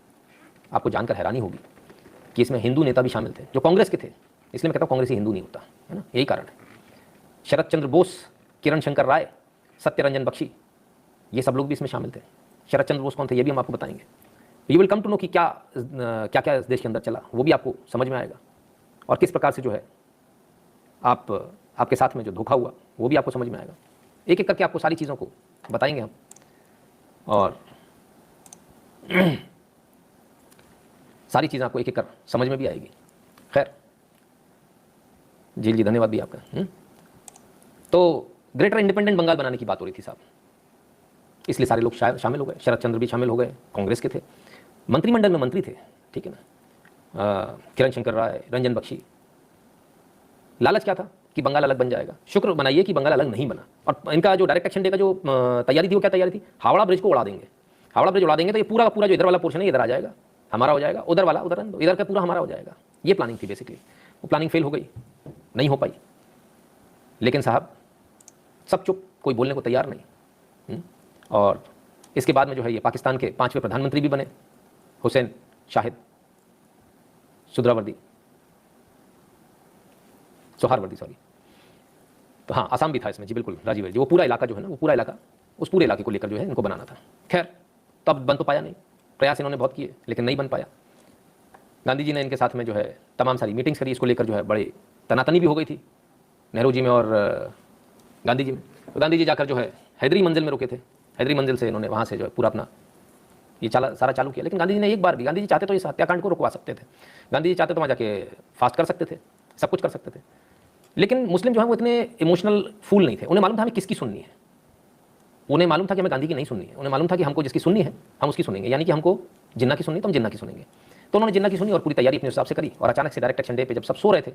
आपको जानकर हैरानी होगी कि इसमें हिंदू नेता भी शामिल थे जो कांग्रेस के थे, इसलिए मैं कहता हूँ कांग्रेसी हिंदू नहीं होता है ना, यही कारण है। शरद चंद्र बोस, किरण शंकर राय, सत्यरंजन बख्शी, ये सब लोग भी इसमें शामिल थे। शरद चंद्र बोस कौन थे ये भी हम आपको बताएंगे। You will come to know कि क्या क्या क्या इस देश के अंदर चला, वो भी आपको समझ में आएगा, और किस प्रकार से जो है आपके साथ में जो धोखा हुआ वो भी आपको समझ में आएगा। एक एक करके आपको सारी चीज़ों को बताएंगे हम, और सारी चीज़ें आपको एक एक कर समझ में भी आएगी। खैर जी धन्यवाद भी आपका। तो ग्रेटर इंडिपेंडेंट बंगाल बनाने की बात हो रही थी साहब, इसलिए सारे लोग शामिल हो गए। शरद चंद्र भी शामिल हो गए, कांग्रेस के थे, मंत्रिमंडल में मंत्री थे, ठीक है ना, किरण शंकर राय, रंजन बख्शी। लालच क्या था कि बंगाल अलग बन जाएगा। शुक्र मनाइए कि बंगाल अलग नहीं बना, और इनका जो डायरेक्ट एक्शन डे का जो तैयारी थी वो क्या तैयारी थी? हावड़ा ब्रिज को उड़ा देंगे, हावड़ा ब्रिज उड़ा देंगे तो ये पूरा का पूरा जो इधर वाला पोर्शन है इधर आ जाएगा, हमारा हो जाएगा, उधर वाला उधर, इधर का पूरा हमारा हो जाएगा। ये प्लानिंग थी बेसिकली। वो प्लानिंग फेल हो गई, नहीं हो पाई। लेकिन साहब सब चुप, कोई बोलने को तैयार नहीं। और इसके बाद में जो है ये पाकिस्तान के 5वें प्रधानमंत्री भी बने, हुसैन शाहिद सोहारवर्दी सॉरी। तो हाँ, आसाम भी था इसमें जी, बिल्कुल राजीव जी। वो पूरा इलाका जो है ना, वो पूरा इलाका, उस पूरे इलाके को लेकर जो है इनको बनाना था। खैर तो अब बन तो पाया नहीं, प्रयास इन्होंने बहुत किए लेकिन नहीं बन पाया। गांधी जी ने इनके साथ में जो है तमाम सारी मीटिंग्स करी, इसको लेकर जो है बड़े तनातनी भी हो गई थी नेहरू जी में और गांधी जी में। तो गांधी जी जाकर जो है हैदरी मंजिल में रुके थे, हैदरी मंजिल से इन्होंने वहाँ से जो है पूरा अपना ये सारा चालू किया। लेकिन गांधी जी ने एक बार भी, गांधी जी चाहते तो इस हत्याकांड को रुकवा सकते थे, गांधी जी चाहते तो वहाँ जाके फास्ट कर सकते थे, सब कुछ कर सकते थे। लेकिन मुस्लिम जो है वो इतने इमोशनल फूल नहीं थे, उन्हें मालूम था हमें किसकी सुननी है, उन्हें मालूम था कि हमें गांधी की नहीं सुननी है, उन्हें मालूम था कि हमको जिसकी सुननी है हम उसकी सुनेंगे, यानी कि हमको जिन्ना की सुननी तो हम जिन्ना की सुनेंगे। तो उन्होंने जिन्ना की सुनी और पूरी तैयारी अपने हिसाब से करी, और अचानक से डायरेक्ट एक्शन डे पे जब सब सो रहे थे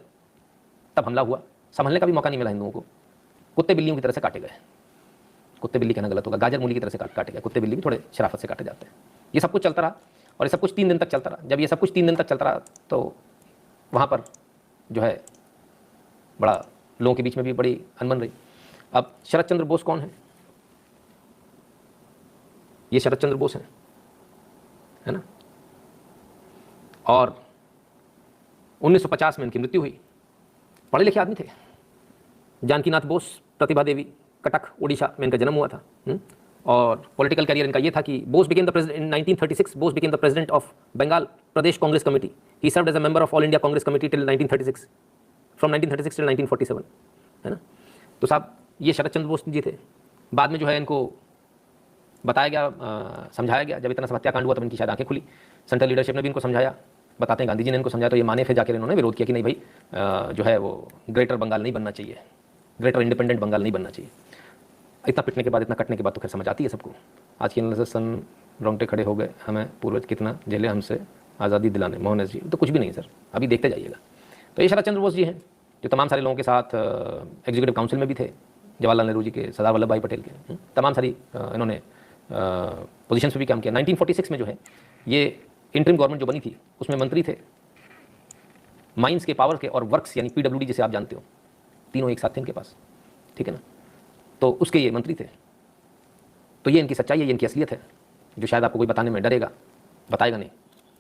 तब हमला हुआ। संभलने का भी मौका नहीं मिला हिंदुओं को, कुत्ते बिल्लियों की तरह से काटे गए। कुत्ते बिल्ली कहना गलत होगा, गाजर मूली की तरह से काटे गए। कुत्ते बिल्ली भी थोड़े शराफत से काटे जाते हैं। ये सब कुछ चलता रहा, और ये सब कुछ 3 दिन तक चलता रहा। जब ये सब कुछ 3 दिन तक चलता रहा तो वहाँ पर जो है बड़ा लोगों के बीच में भी बड़ी अनबन रही। अब शरद चंद्र बोस कौन है? ये शरद चंद्र बोस हैं, है ना, और 1950 में इनकी मृत्यु हुई। पढ़े लिखे आदमी थे। जानकीनाथ बोस, प्रतिभा देवी, कटक उड़ीसा में इनका जन्म हुआ था। और पॉलिटिकल करियर इनका ये था कि Bose became the president in 1936, Bose became the president of Bengal Pradesh Congress committee. He served as a member of all India Congress committee till 1936, from 1936 till 1947, है ना। तो साहब ये शरद चंद्र बोस जी थे। बाद में जो है इनको बताया गया, समझाया गया, जब इतना सब हत्याकांड हुआ तब इनकी शायद आंखें खुली। सेंट्रल लीडरशिप ने भी इनको समझाया, बताते हैं गांधी जी ने इनको समझाया, तो ये माने, फिर जाकर इन्होंने विरोध किया कि नहीं भाई जो है वो ग्रेटर बंगाल नहीं बनना चाहिए, ग्रेटर इंडिपेंडेंट बंगाल नहीं बनना चाहिए। इतना पिटने के बाद, इतना कटने के बाद तो खैर समझ आती है सबको। आज की एनालिसिस सन रोंगटे खड़े हो गए, हमें पूर्वज कितना झेले हमसे आज़ादी दिलाने। मोहन जी तो कुछ भी नहीं सर, अभी देखते जाइएगा। तो ये शरद चंद्र बोस जी हैं जो तमाम सारे लोगों के साथ एग्जीक्यूटिव काउंसिल में भी थे, जवाहरलाल नेहरू जी के, सरदार वल्लभ भाई पटेल के, तमाम सारी इन्होंने पोजीशंस पे भी काम किया। 1946 में जो है ये इंटरिम गवर्नमेंट जो बनी थी उसमें मंत्री थे माइंस के, पावर के और वर्क्स यानी PWD जिसे आप जानते हो, तीनों एक साथ थे इनके पास, ठीक है ना। तो उसके ये मंत्री थे। तो ये इनकी सच्चाई है, ये इनकी असलियत है, जो शायद आपको कोई बताने में डरेगा, बताएगा नहीं,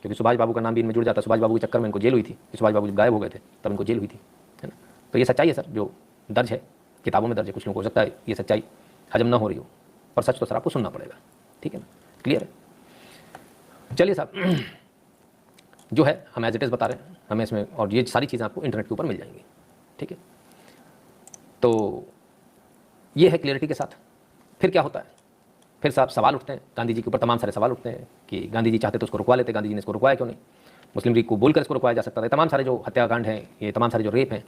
क्योंकि सुभाष बाबू का नाम भी इनमें जुड़ जाता है। सुभाष बाबू के चक्कर में इनको जेल हुई थी, सुभाष बाबू जब गायब हो गए थे तब इनको जेल हुई थी, है ना। तो ये सच्चाई है सर, जो दर्ज है किताबों में दर्ज है। कुछ लोगों को हो सकता है ये सच्चाई हजम ना हो रही हो, पर सच तो सर आपको सुनना पड़ेगा, ठीक है ना। क्लियर है? चलिए साहब, जो है हम एज इट इज़ बता रहे हैं, हमें इसमें, और ये सारी चीज़ें आपको इंटरनेट के ऊपर मिल जाएंगी, ठीक है। तो ये है क्लियरिटी के साथ। फिर क्या होता है? फिर साहब सवाल उठते हैं गांधी जी के ऊपर, तमाम सारे सवाल उठते हैं कि गांधी जी चाहते तो उसको रुकवा लेते, गांधी जी ने इसको रुकवाया क्यों नहीं? मुस्लिम लीग को बोलकर इसको रुकवाया जा सकता था। तमाम सारे जो हत्याकांड हैं, ये तमाम सारे जो रेप हैं,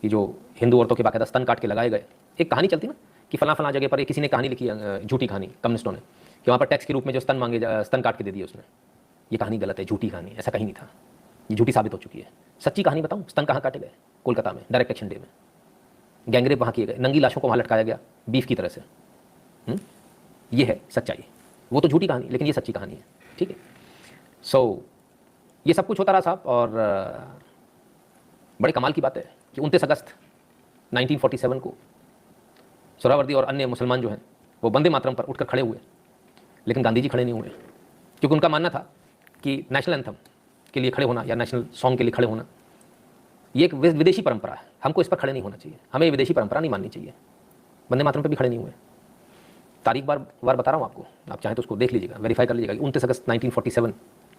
ये जो हिंदू औरतों के बाकायदा स्तन काट के लगाए गए। एक कहानी चलती ना कि फला जगह पर एक किसी ने कहानी लिखी, झूठी कहानी, कम्युनिस्टों ने, कि वहाँ पर टैक्स के रूप में जो स्तन मांगे, स्तन काट के दे दिए उसने। ये कहानी गलत है, झूठी कहानी, ऐसा कहीं नहीं था, ये झूठी साबित हो चुकी है। सच्ची कहानी बताऊँ, स्तन कहाँ काटे गए? कोलकाता में डायरेक्ट एक्शन डे में, गैंगरेप वहाँ किए गए, नंगी लाशों को वहाँ लटकाया गया बीफ की तरह से। ये है सच्चाई। वो तो झूठी कहानी, लेकिन ये सच्ची कहानी है, ठीक है। सो ये सब कुछ होता रहा साहब, और बड़े कमाल की बात है कि 29 अगस्त 1947 को सोहरावर्दी और अन्य मुसलमान जो हैं वो वंदे मातरम पर उठकर खड़े हुए, लेकिन गांधी जी खड़े नहीं हुए, क्योंकि उनका मानना था कि नेशनल एंथम के लिए खड़े होना या नेशनल सॉन्ग के लिए खड़े होना ये एक विदेशी परंपरा है, हमको इस पर खड़े नहीं होना चाहिए, हमें ये विदेशी परंपरा नहीं माननी चाहिए। वंदे मातरम पर भी खड़े नहीं हुए। तारीख बार बता रहा हूँ आपको, आप चाहें तो उसको देख लीजिएगा, वेरीफाई कर लीजिएगा। 29 अगस्त 1947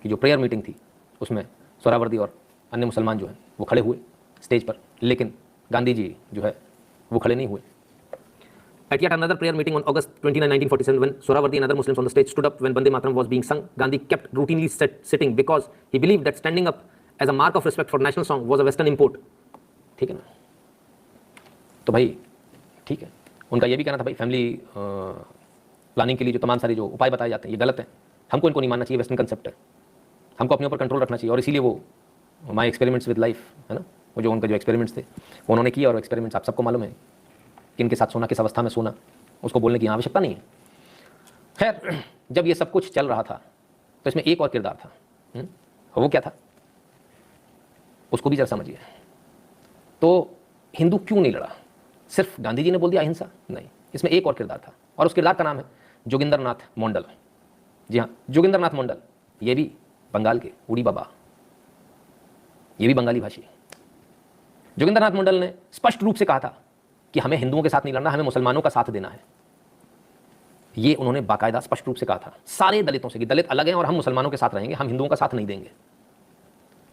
की जो प्रेयर मीटिंग थी उसमें सोहरावर्दी और अन्य मुसलमान जो हैं वो खड़े हुए स्टेज पर, लेकिन गांधी जी जो है वो खड़े नहीं हुए। At yet another prayer meeting on August 29, 1947, when Sohrawardi and other Muslims on the stage stood up when Vande Mataram was being sung, Gandhi kept routinely sitting because he believed that standing up as a mark of respect for national song was a Western import. ठीक है ना? तो भाई ठीक है, उनका ये भी कहना था भाई फैमिली प्लानिंग के लिए जो तमाम सारे जो उपाय बताए जाते हैं ये गलत है, हमको इनको नहीं मानना चाहिए, वेस्टर्न कंसेप्ट है, हमको अपने ऊपर कंट्रोल रखना चाहिए। और इसीलिए वो माई एक्सपेरिमेंट्स विद लाइफ है ना, वो जो उनका जो एक्सपेरिमेंट्स थे वो उन्होंने किया, और एक्सपेरिमेंट्स आप सबको मालूम है किनके साथ सोना, किस अवस्था में सोना, उसको बोलने की आवश्यकता नहीं है। खैर, जब ये सब कुछ चल रहा था तो इसमें एक और किरदार था, वो क्या था उसको भी जरा समझिए। तो हिंदू क्यों नहीं लड़ा? सिर्फ गांधी जी ने बोल दिया अहिंसा? नहीं, इसमें एक और किरदार था, और उस किरदार का नाम है जोगिंदर नाथ मंडल। जी हाँ, जोगिंदर नाथ मंडल, ये भी बंगाल के उड़ी बाबा, ये भी बंगाली भाषी। जोगिंदर नाथ मंडल ने स्पष्ट रूप से कहा था कि हमें हिंदुओं के साथ नहीं लड़ना, हमें मुसलमानों का साथ देना है। ये उन्होंने बाकायदा स्पष्ट रूप से कहा था सारे दलितों से कि दलित अलग हैं और हम मुसलमानों के साथ रहेंगे, हम हिंदुओं का साथ नहीं देंगे।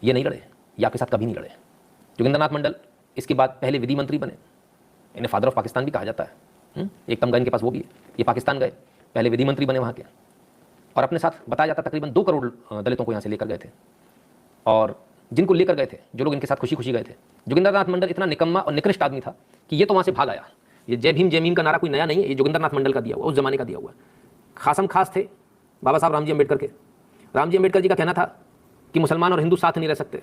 ये नहीं लड़े, ये आपके साथ कभी नहीं लड़े। जोगिंदर नाथ मंडल इसके बाद पहले विधि मंत्री बने, इन्हें फादर ऑफ पाकिस्तान भी कहा जाता है, एक तमगा इनके पास वो भी है। ये पाकिस्तान गए, पहले विधि मंत्री बने वहाँ के, और अपने साथ बताया जाता तकरीबन 2 करोड़ दलितों को यहाँ से लेकर गए थे, और जिनको लेकर गए थे, जो लोग इनके साथ खुशी खुशी गए थे, जोगिंदर नाथ मंडल इतना निकम्मा और निकृष्ट आदमी था कि ये तो वहाँ से भाग आया। ये जय भीम का नारा कोई नया नहीं है, ये जोगिंदर नाथ मंडल का दिया हुआ, उस जमाने का दिया हुआ। खासम खास थे बाबा साहब रामजी अम्बेडकर के। रामजी अम्बेडकर जी का कहना था कि मुसलमान और हिंदू साथ नहीं रह सकते।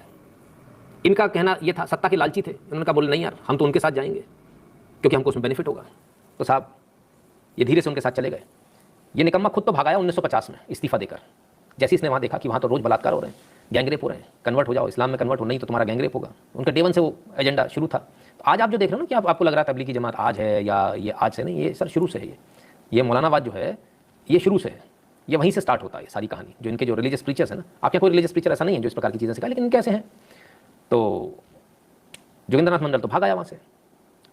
इनका कहना यह था, सत्ता के लालची थे, उन्होंने कहा बोले नहीं यार, हम तो उनके साथ जाएंगे क्योंकि हमको उसमें बेनिफिट होगा। तो साहब ये धीरे से उनके साथ चले गए। ये निकम्मा खुद तो भाग आया 1950 में इस्तीफा देकर। जैसे इसने वहाँ देखा कि वहाँ तो रोज़ बलात्कार हो रहे हैं, गैंगरेप हो रहे हैं, कन्वर्ट हो जाओ, इस्लाम में कन्वर्ट हो, नहीं तो तुम्हारा गैंगरेप होगा। उनका डे 1 से वो एजेंडा शुरू था। तो आज आप जो देख रहे हो ना कि आपको लग रहा है तबलीगी जमात आज है या ये आज से नहीं, ये सर शुरू से है। ये मौलानाबाद जो है ये शुरू से है, ये वहीं से स्टार्ट होता है ये सारी कहानी। जो इनके जो रिलीजियस प्रीचर्स है ना, आपके कोई रिलीजियस प्रीचर ऐसा नहीं है जो इस प्रकार की चीज़ें सिखाए, लेकिन इनके ऐसे हैं। तो जोगिंदर नाथ मंडल तो भाग आया वहाँ से,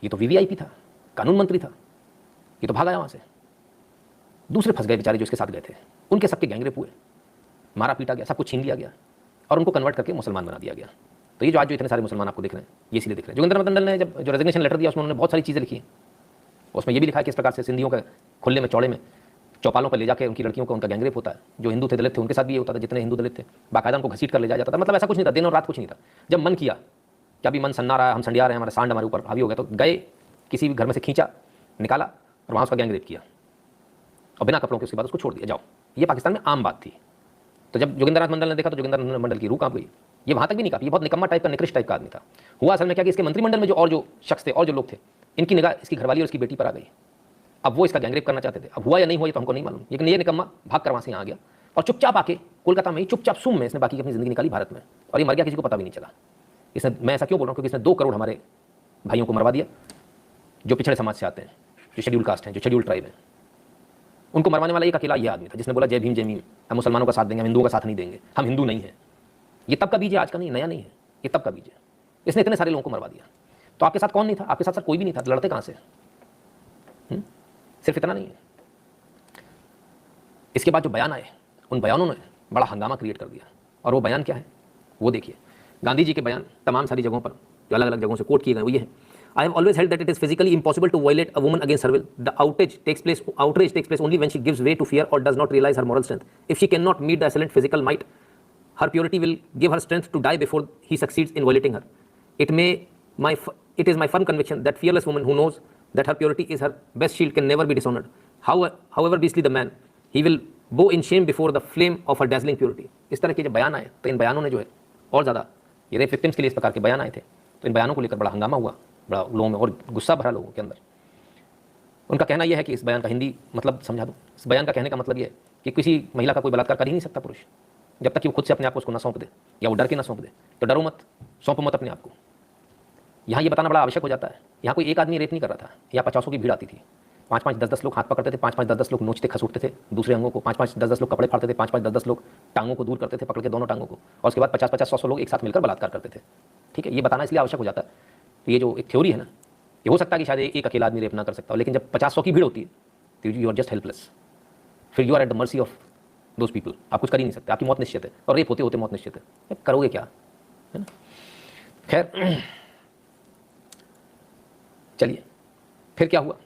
ये तो वीवीआईपी था, कानून मंत्री था, ये तो भाग आया वहाँ से। दूसरे फंस गए बेचारे जो इसके साथ गए थे, उनके सबके गैंगरेप हुए, मारा पीटा गया, सब कुछ छीन लिया गया और उनको कन्वर्ट करके मुसलमान बना दिया गया। तो ये जो आज जो इतने सारे मुसलमान आपको दिख रहे हैं ये इसलिए दिख रहे हैं। जोगिंदर नाथ मंडल ने जब जो रेजिग्नेशन लेटर दिया उसमें उन्होंने बहुत सारी चीज़ें लिखी हैं। उसमें ये भी लिखा है कि इस प्रकार से सिंधियों का खुले में चौड़े में चौपालों पर ले जाकर उनकी लड़कियों का उनका गैंगरेप होता है। जो हिंदू थे दलित थे उनके साथ भी ये होता था, जितने हिंदू दलित थे बाकायदा उनको घसीट कर ले जाया जाता था। मतलब ऐसा कुछ नहीं था, दिन और रात कुछ नहीं था। जब मन किया कि अभी मन सन्ना रहा है, हम संडिया रहे हैं, हमारा सांड हमारे ऊपर हावी हो गया, तो गए किसी भी घर में से खींचा, निकाला और वहाँ उसका गैंगरेप किया और बिना कपड़ों के उसके बाद उसको छोड़ दिया, जाओ। ये पाकिस्तान में आम बात थी। तो जब जोगिंदर नाथ मंडल ने देखा तो जोगिंदर नाथ मंडल की रूह कांप गई। ये वहाँ तक भी नहीं कांपी, ये बहुत निकम्मा टाइप का निकृष्ट टाइप का आदमी था। हुआ असल में क्या कि इसके मंत्रिमंडल में जो शख्स थे और जो लोग थे, इनकी निगाह इसकी घरवाली और इसकी बेटी पर आ गई। अब वो इसका गैंगरेप करना चाहते थे। अब हुआ या नहीं हुआ ये तो हमको नहीं मालूम, लेकिन ये निकम्मा भाग कर वहाँ से यहाँ आ गया और चुपचाप आके कोलकाता में ही चुपचाप सुम में इसने बाकी की अपनी जिंदगी निकाली भारत में, और ये मर गया, किसी को पता भी नहीं चला। इसने, मैं ऐसा क्यों बोल रहा हूँ क्योंकि इसने 2 करोड़ हमारे भाइयों को मरवा दिया जो पिछड़े समाज से आते हैं, जो शेड्यूल कास्ट हैं, जो शेड्यूल ट्राइब हैं। उनको मरवाने वाला एक अकेला ये आदमी था जिसने बोला जय भीम, हम मुसलमानों का साथ देंगे, हम हिंदुओं का साथ नहीं देंगे, हम हिंदू नहीं हैं। ये तब का बीज है, आज का नहीं, नया नहीं है, ये तब का बीज है। इसने इतने सारे लोगों को मरवा दिया। तो आपके साथ कौन नहीं था? आपके साथ सर कोई भी नहीं था, लड़ते कहाँ से? सिर्फ इतना नहीं है, इसके बाद जो बयान आए उन बयानों ने बड़ा हंगामा क्रिएट कर दिया। और वो बयान क्या है वो देखिए। गांधी जी के बयान तमाम सारी जगहों पर जो अलग अलग जगहों से कोट किए गए वो ये है। I have always held that it is physically impossible to violate a woman against her will. The outrage takes place only when she gives way to fear or does not realize her moral strength. If she cannot meet the assailant physical might, her purity will give her strength to die before he succeeds in violating her. It is my firm conviction that fearless woman who knows that her purity is her best shield can never be dishonored. However beastly the man, he will bow in shame before the flame of her dazzling purity. इस तरह के जब बयान आए तो इन बयानों ने जो है और ज़्यादा ये रेप विक्टिम्स के लिए इस प्रकार के बयान आए थे तो इन बयानों को लेकर बड़ा हंगामा हुआ, बड़ा लोगों में और गुस्सा भरा लोगों के अंदर। उनका कहना यह है कि इस बयान का हिंदी मतलब समझा दूँ। इस बयान का कहने का मतलब यह है कि किसी महिला का कोई बलात्कार कर ही नहीं सकता पुरुष, जब तक कि वो खुद से अपने आप को उसको ना सौंप दे या वो डर के ना सौंप दे। तो डरो मत, सौंपो मत अपने आप को। यहाँ ये बताना बड़ा आवश्यक हो जाता है, यहाँ कोई एक आदमी रेप नहीं कर रहा था, यहाँ 50 की भीड़ आती थी, 5-5, 10-10 लोग हाथ पकड़ते थे, 5-5, 10-10 लोग नोचते खसूटते थे दूसरे अंगों को, 5-5, 10-10 लोग कपड़े फाड़ते थे, 5-5, 10-10 लोग टांगों को दूर करते थे पकड़ के दोनों टांगों को, और उसके बाद 50-50, 100 लोग एक साथ मिलकर बलात्कार करते थे। ठीक है, ये बताना इसलिए आवश्यक हो जाता है। तो ये जो एक थ्योरी है ना, ये हो सकता है कि शायद एक अकेला आदमी रेप ना कर सकता हो, लेकिन जब 50-100 की भीड़ होती है तो यू आर जस्ट हेल्पलेस, फिर you are at the mercy of those people. आप कुछ कर ही नहीं सकते, आपकी मौत निश्चित है, और रेप होते होते मौत निश्चित है, करोगे क्या, है ना। खैर चलिए, फिर क्या हुआ,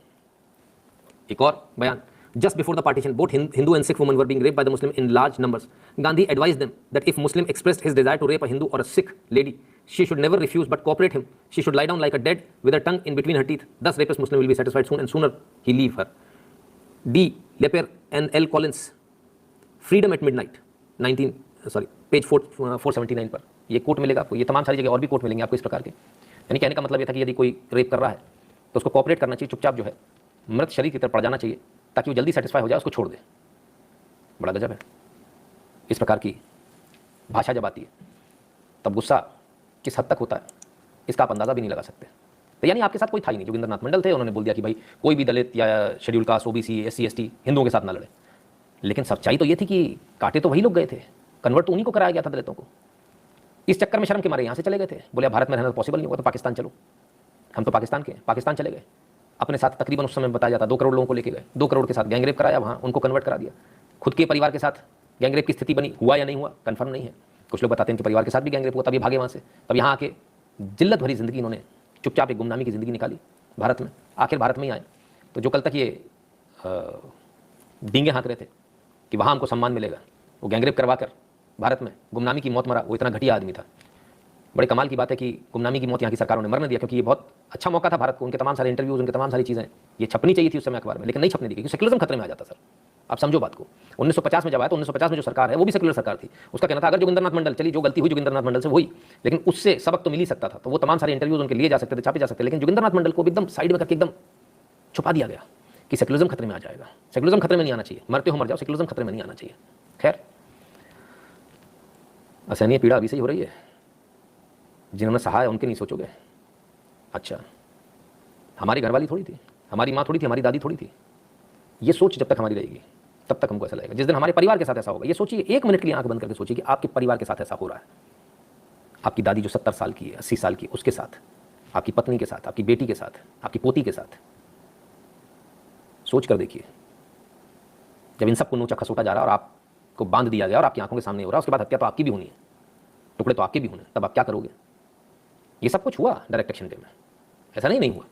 एक और बयान। Just before the partition, both Hindu and Sikh women were being raped by the Muslim in large numbers. Gandhi advised them that if Muslim expressed his desire to rape a Hindu or a Sikh lady, she should never refuse but cooperate him. She should lie down like a dead with her tongue in between her teeth. Thus, rapist Muslim will be satisfied soon, and sooner he leave her. D. Leper and L. Collins, Freedom at Midnight, page 479 पर ये coat मिलेगा आपको। ये तमाम सारी जगह और भी कोट मिलेंगे आपको इस प्रकार के। यानी कहने का मतलब ये था कि यदि कोई रेप कर रहा है तो उसको कॉपरेट करना चाहिए, चुपचाप जो है मृत शरीर की तरफ पड़ जाना चाहिए, ताकि वो जल्दी सेटिस्फाई हो जाए, उसको छोड़ दे। बड़ा गजब है। इस प्रकार की भाषा जब आती है तब गुस्सा किस हद तक होता है इसका आप अंदाज़ा भी नहीं लगा सकते। तो यानी आपके साथ कोई था ही नहीं, जोगिंद्रनाथ मंडल थे, उन्होंने बोल दिया कि भाई कोई भी दलित या schedule caste, OBC, SC ST हिंदुओं के साथ ना लड़े। लेकिन सच्चाई तो ये थी कि काटे तो वही लोग गए थे, कन्वर्ट तो उन्हीं को कराया गया था दलितों को। इस चक्कर में शर्म के मारे यहाँ से चले गए थे, बोले भारत में रहना पॉसिबल नहीं होगा तो पाकिस्तान चलो। हम तो पाकिस्तान के, पाकिस्तान चले गए। अपने साथ तकरीबन उस समय बताया जाता 2 करोड़ लोगों को लेके गए, 2 करोड़ के साथ गैंगरेप कराया, वहाँ उनको कन्वर्ट करा दिया। खुद के परिवार के साथ गैंगरेप की स्थिति बनी, हुआ या नहीं हुआ कंफर्म नहीं है। कुछ लोग बताते हैं कि परिवार के साथ भी गैंगरेप हुआ, तभी भागे वहाँ से। तब यहाँ आके जिल्लत भरी जिंदगी इन्होंने चुपचाप एक गुमनामी की जिंदगी निकाली भारत में। आखिर भारत में ही आए तो जो कल तक ये डींगे हाँक रहे थे कि वहाँ हमको सम्मान मिलेगा, वो गैंगरेप करवा कर भारत में गुमनामी की मौत मरा। वो इतना घटिया आदमी था। बड़े कमाल की बात है कि गुमनामी की मौत यहाँ की सरकारों ने मरने दिया, क्योंकि ये बहुत अच्छा मौका था भारत को। उनके तमाम सारे इंटरव्यूज, उनके तमाम सारी चीज़ें ये छपनी चाहिए थी उस समय अखबार में, लेकिन नहीं छपने दी, क्योंकि सेकुलरिज्म खतरे में आ जाता सर। आप समझो बात को। 1950 में जब आया तो 1950 में जो सरकार है वो भी सेकुलर सरकार थी। उसका कहना था अगर जोगिंद्रनाथ मंडल, चलिए जो गलती हुई जोगिंद्रनाथ मंडल से हुई, लेकिन उससे सबक तो मिल ही सकता था। तो वो तमाम सारे इंटरव्यूज उनके लिए जा सकते थे, छापे जा सकते, लेकिन जोगिंद्रनाथ मंडल को एकदम साइड में करके एकदम छुपा दिया गया कि सेकुलरिज्म खतरे में आ जाएगा। सेकुलरिज्म खतरे में नहीं आना चाहिए, मरते हो मर जाओ, सेकुलरिज्म खतरे में नहीं आना चाहिए। खैर, असहनीय पीड़ा अभी से ही हो रही है। जिन्होंने सहा है उनके नहीं सोचोगे। अच्छा, हमारी घरवाली थोड़ी थी, हमारी माँ थोड़ी थी, हमारी दादी थोड़ी थी। ये सोच जब तक हमारी रहेगी तब तक हमको ऐसा लगेगा। जिस दिन हमारे परिवार के साथ ऐसा होगा, ये सोचिए, 1 मिनट के लिए आंख बंद करके सोचिए कि आपके परिवार के साथ ऐसा हो रहा है। आपकी दादी जो 70 साल की है, 80 साल की, उसके साथ, आपकी पत्नी के साथ, आपकी बेटी के साथ, आपकी पोती के साथ। सोच कर देखिए, जब इन सबको नोचा खसोटा जा रहा है और आपको बांध दिया गया और आपकी आंखों के सामने हो रहा है, उसके बाद हत्या तो आपकी भी होनी है, टुकड़े तो आपके भी होने, तब आप क्या करोगे? ये सब कुछ हुआ डायरेक्ट एक्शन डे में, ऐसा नहीं हुआ।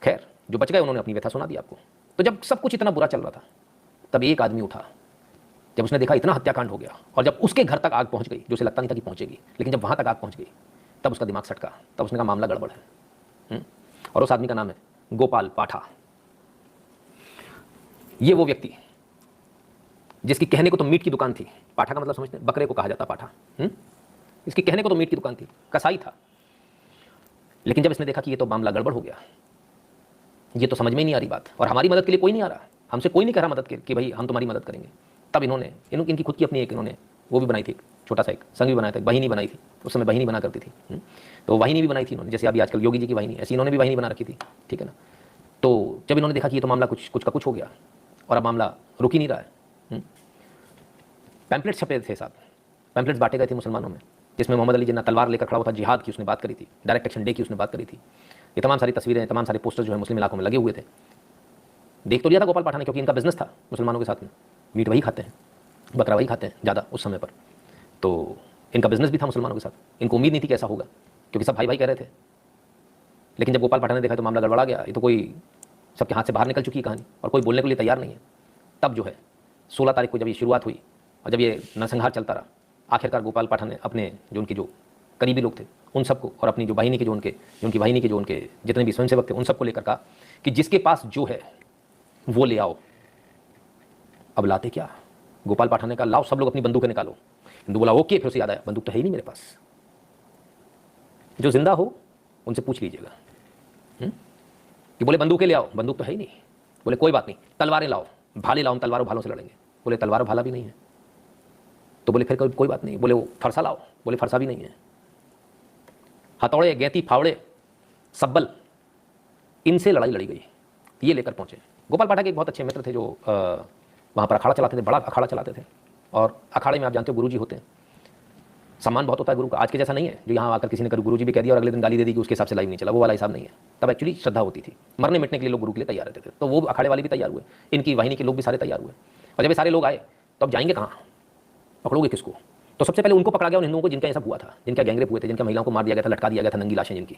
खैर, जो बच गए उन्होंने अपनी व्यथा सुना दी आपको। तो जब सब कुछ इतना बुरा चल रहा था, तब एक आदमी उठा, जब उसने देखा इतना हत्याकांड हो गया, और जब उसके घर तक आग पहुंच गई, जो उसे लगता नहीं था कि पहुंचेगी, लेकिन जब वहां तक आग पहुंच गई, तब उसका दिमाग सटका। तब उसने कहा मामला गड़बड़ है। और उस आदमी का नाम है गोपाल पाठा। ये वो व्यक्ति जिसकी कहने को तो मीट की दुकान थी। पाठा का मतलब समझते हैं, बकरे को कहा जाता पाठा। इसकी कहने को तो मीट की दुकान थी, कसाई था। लेकिन जब इसने देखा कि ये तो मामला गड़बड़ हो गया, ये तो समझ में ही नहीं आ रही बात, और हमारी मदद के लिए कोई नहीं आ रहा, हमसे कोई नहीं कह रहा मदद के कि भाई हम तुम्हारी मदद करेंगे, तब इन्होंने इनकी खुद की अपनी एक इन्होंने वो भी बनाई थी, छोटा सा एक संघ भी बनाया था, वाहिनी बनाई थी। उस समय वाहिनी बना करती थी, तो वाहिनी भी बनाई थी इन्होंने, जैसे अभी आजकल योगी जी की वाहिनी, ऐसी इन्होंने भी वाहिनी बना रखी थी। ठीक है ना। तो जब इन्होंने देखा कि ये तो मामला कुछ का कुछ हो गया और अब मामला रुक ही नहीं रहा है, पैम्पलेट्स छपे थे साथ, पैम्पलेट्स बांटे गए थे मुसलमानों में, जिसमें मोहम्मद अली जिन्ना तलवार लेकर खड़ा हुआ था, जिहाद की उसने बात करी थी, डायरेक्ट एक्शन डे की उसने बात करी थी। ये तमाम सारी तस्वीरें, तमाम सारे पोस्टर जो है मुस्लिम इलाकों में लगे हुए थे। देख तो लिया था गोपाल पाठा ने, क्योंकि इनका बिजनेस था मुसलमानों के साथ में, मीट वही खाते हैं, बकरा वही खाते हैं ज़्यादा उस समय पर, तो इनका बिजनेस भी था मुसलमानों के साथ। इनको उम्मीद नहीं थी कि ऐसा होगा, क्योंकि सब भाई भाई कह रहे थे। लेकिन जब गोपाल पाठा ने देखा तो मामला गड़बड़ा गया, ये तो कोई सबके हाथ से बाहर निकल चुकी है कहानी, और कोई बोलने के लिए तैयार नहीं है। तब जो है 16 तारीख को जब ये शुरुआत हुई और जब ये नरसंहार चलता रहा, आखिरकार गोपाल पाठा ने अपने जो उनके जो करीबी लोग थे उन सबको, और अपनी जो वाहिनी के जो उनकी वाहिनी के जो उनके जितने भी स्वयंसेवक थे, उन सबको लेकर कहा कि जिसके पास जो है वो ले आओ। अब लाते क्या? गोपाल पाठा ने कहा लाओ सब लोग अपनी बंदूकें निकालो। हिंदू बोला ओके, फिर उसे याद आया बंदूक तो है ही नहीं मेरे पास। जो जिंदा हो उनसे पूछ लीजिएगा कि बोले बंदूकें ले आओ, बंदूक तो है ही नहीं। बोले कोई बात नहीं, तलवारें लाओ, भाले लाओ, हम तलवारों भालों से लड़ेंगे। बोले तलवार भाला भी नहीं है। तो बोले फिर कोई बात नहीं। बोले वो फरसा लाओ, बोले फरसा भी नहीं है। हथौड़े, गैती, फावड़े, सब्बल, इनसे लड़ाई लड़ी गई, ये लेकर पहुंचे। गोपाल पाठक एक बहुत अच्छे मित्र थे जो वहाँ पर अखाड़ा चलाते थे, बड़ा अखाड़ा चलाते थे। और अखाड़े में आप जानते हो गुरुजी होते हैं, सम्मान बहुत होता है गुरु का। आज के जैसा नहीं है जो यहाँ आकर किसी ने गुरुजी भी कह दिया और अगले दिन गाली दे दी कि उसके हिसाब से लाइव नहीं चला, वो वाला हिसाब नहीं है। तब एक्चुअली श्रद्धा होती थी, मरने मिटने के लिए लोग गुरु के लिए तैयार रहते थे। तो वो अखाड़े वाले भी तैयार हुए, इनकी वाहिनी के लोग भी सारे तैयार हुए। और जब ये सारे लोग आए तो अब जाएंगे कहाँ, पकड़ोगे किसको? तो सबसे पहले उनको पकड़ा गया उन हिंदुओं को जिनका ऐसा हुआ था, जिनका गैंगरेप हुए थे, जिनका महिलाओं को मार दिया गया था, लटका दिया गया था, नंगी लाशें जिनकी,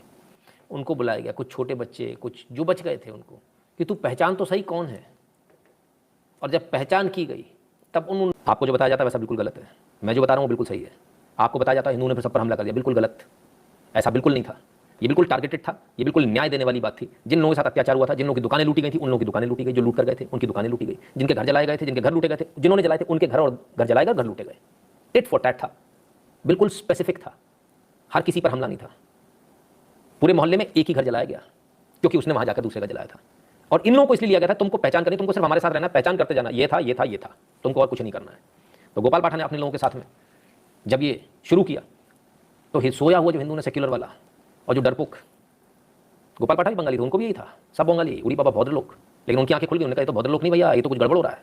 उनको बुलाया गया। कुछ छोटे बच्चे, कुछ जो बच गए थे उनको कि तू पहचान तो सही कौन है। और जब पहचान की गई तब उन आपको जो बताया जाता है वैसा बिल्कुल गलत है। मैं जो बता रहा हूँ बिल्कुल सही है। आपको बताया जाता है हिंदुओं ने फिर सब पर हमला कर दिया, बिल्कुल गलत। ऐसा बिल्कुल नहीं था, ये बिल्कुल टारगेटेड था, ये बिल्कुल न्याय देने वाली बात थी। जिन लोगों के साथ अत्याचार हुआ था, जिन लोगों की दुकानें लूटी गई थी, उन लोगों की दुकानें लूटी गई, जो लूट कर गए थे उनकी दुकानें लूटी गई, जिनके घर जलाए गए थे, जिनके घर लूटे गए थे, जिन्होंने जलाए थे उनके घर और घर जलाए गए, घर लूटे गए। टिट फॉर टैट था, बिल्कुल स्पेसिफिक था, हर किसी पर हमला नहीं था। पूरे मोहल्ले में एक ही घर जलाया गया क्योंकि उसने वहां जाकर दूसरे घर जलाया था। और इन लोगों को इसलिए लिया गया था, तुमको पहचान करनी, तुमको सिर्फ हमारे साथ रहना, पहचान करते जाना, ये था ये था ये था, तुमको और कुछ नहीं करना है। तो गोपाल पाठक ने अपने लोगों के साथ में जब ये शुरू किया तो सोया हुआ जो हिंदू ने सेक्युलर वाला और जो डरपोक, गोपाल पाठक भी बंगाली थे, उनको भी यही था, सब बंगाली, उड़ी बाबा भद्र लोग। लेकिन उनकी आंखें खुल गई, उन्होंने कहा ये तो भद्र लोग नहीं भैया, ये तो कुछ गड़बड़ हो रहा है।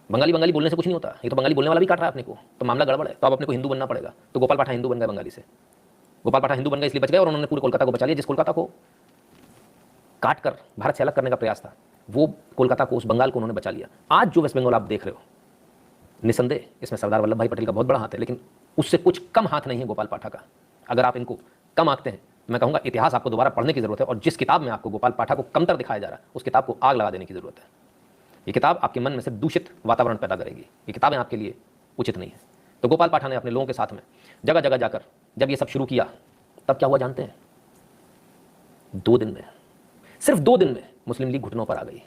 बंगाली बंगाली बोलने से कुछ नहीं होता, ये तो बंगाली बोलने वाला भी काट रहा है अपने को, तो मामला गड़बड़ है, तो अब अपने को हिंदू बनना पड़ेगा। तो गोपाल पाठक हिंदू बन गए बंगाली से। गोपाल पाठक हिंदू बन गए इसलिए बच गए और उन्होंने पूरे कोलकाता को बचा लिया। जिस कोलकाता को काट कर भारत से अलग करने का प्रयास था, वो कोलकाता को, उस बंगाल को उन्होंने बचा लिया। आज जो वेस्ट बंगाल आप देख रहे हो, निसंदेह इसमें सरदार वल्लभ भाई पटेल का बहुत बड़ा हाथ है, लेकिन उससे कुछ कम हाथ नहीं है गोपाल पाठक का। अगर आप इनको कम आंकते हैं, मैं कहूँगा इतिहास आपको दोबारा पढ़ने की जरूरत है। और जिस किताब में आपको गोपाल पाठक को कमतर दिखाया जा रहा है, उस किताब को आग लगा देने की जरूरत है। ये किताब आपके मन में सिर्फ दूषित वातावरण पैदा करेगी, ये किताबें आपके लिए उचित नहीं है। तो गोपाल पाठक ने अपने लोगों के साथ में जगह जगह जाकर जब ये सब शुरू किया, तब क्या हुआ जानते हैं? 2 दिन में, सिर्फ 2 दिन में मुस्लिम लीग घुटनों पर आ गई।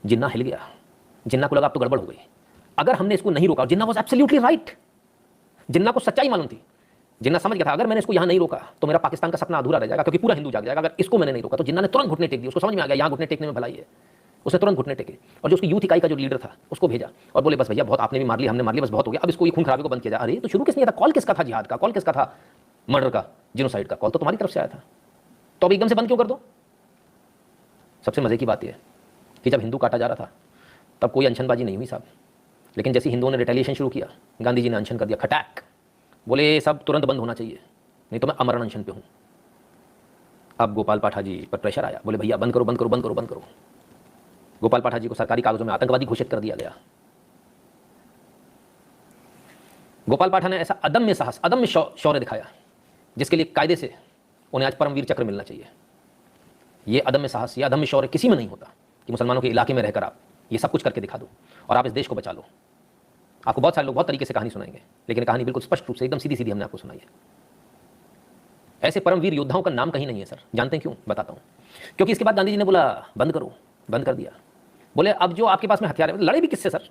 जिन्ना हिल गया, जिन्ना को लगा अब तो गड़बड़ हो गई। अगर हमने इसको नहीं रोका, जिन्ना वाज एब्सोल्युटली राइट, जिन्ना को सच्चाई मालूम थी, जिन्ना समझ गया था अगर मैंने इसको यहां नहीं रोका तो मेरा पाकिस्तान का सपना अधूरा रह जाएगा, क्योंकि पूरा हिंदू जाग जाएगा। अगर इसको मैंने नहीं रोका तो जिन्ना ने तुरंत घुटने टेक दिए। उसको समझ में आ गया यहां घुटने टेकने में भलाई है, उसने तुरंत घुटने टेके। और जो उसकी यूथ इकाई का जो लीडर था उसको भेजा और बोले बस भैया बहुत आपने भी मार लिया, हमने मार लिया, बस बहुत हो गया, अब इसको ये खून खराबे को बंद किया जाए। अरे तो शुरू किसने था? कॉल किसका था? जिहाद का कॉल किसका था? मर्डर का, जिनोसाइड का कॉल तो तुम्हारी तरफ से आया था, तो अब एकदम से बंद क्यों कर दो? सबसे मजे की बात यह कि जब हिंदू काटा जा रहा था तब कोई अनशनबाजी नहीं हुई साहब, लेकिन जैसे हिंदुओं ने रिटेलिएशन शुरू किया, गांधी जी ने अनशन कर दिया, खटैक, बोले सब तुरंत बंद होना चाहिए, नहीं तो मैं अमरण अनशन पे हूं। अब गोपाल पाठक जी पर प्रेशर आया, बोले भैया बंद करो बंद करो बंद करो बंद करो। गोपाल पाठक जी को सरकारी कागजों में आतंकवादी घोषित कर दिया गया। गोपाल पाठक ने ऐसा अदम्य साहस, अदम्य शौर्य दिखाया जिसके लिए कायदे से उन्हें आज परमवीर चक्र मिलना चाहिए। ये अदम्य साहस, ये अदम्य शौर्य किसी में नहीं होता कि मुसलमानों के इलाके में रहकर आप ये सब कुछ करके दिखा दो और आप इस देश को बचा लो। आपको बहुत सारे लोग बहुत तरीके से कहानी सुनाएंगे, लेकिन कहानी बिल्कुल स्पष्ट रूप से एकदम सीधी सीधी हमने आपको सुनाई है। ऐसे परमवीर योद्धाओं का नाम कहीं नहीं है सर। जानते हैं क्यों? बताता हूं। क्योंकि इसके बाद गांधी जी ने बोला बंद करो, बंद कर दिया। बोले अब जो आपके पास में हथियार है, लड़े भी किससे सर?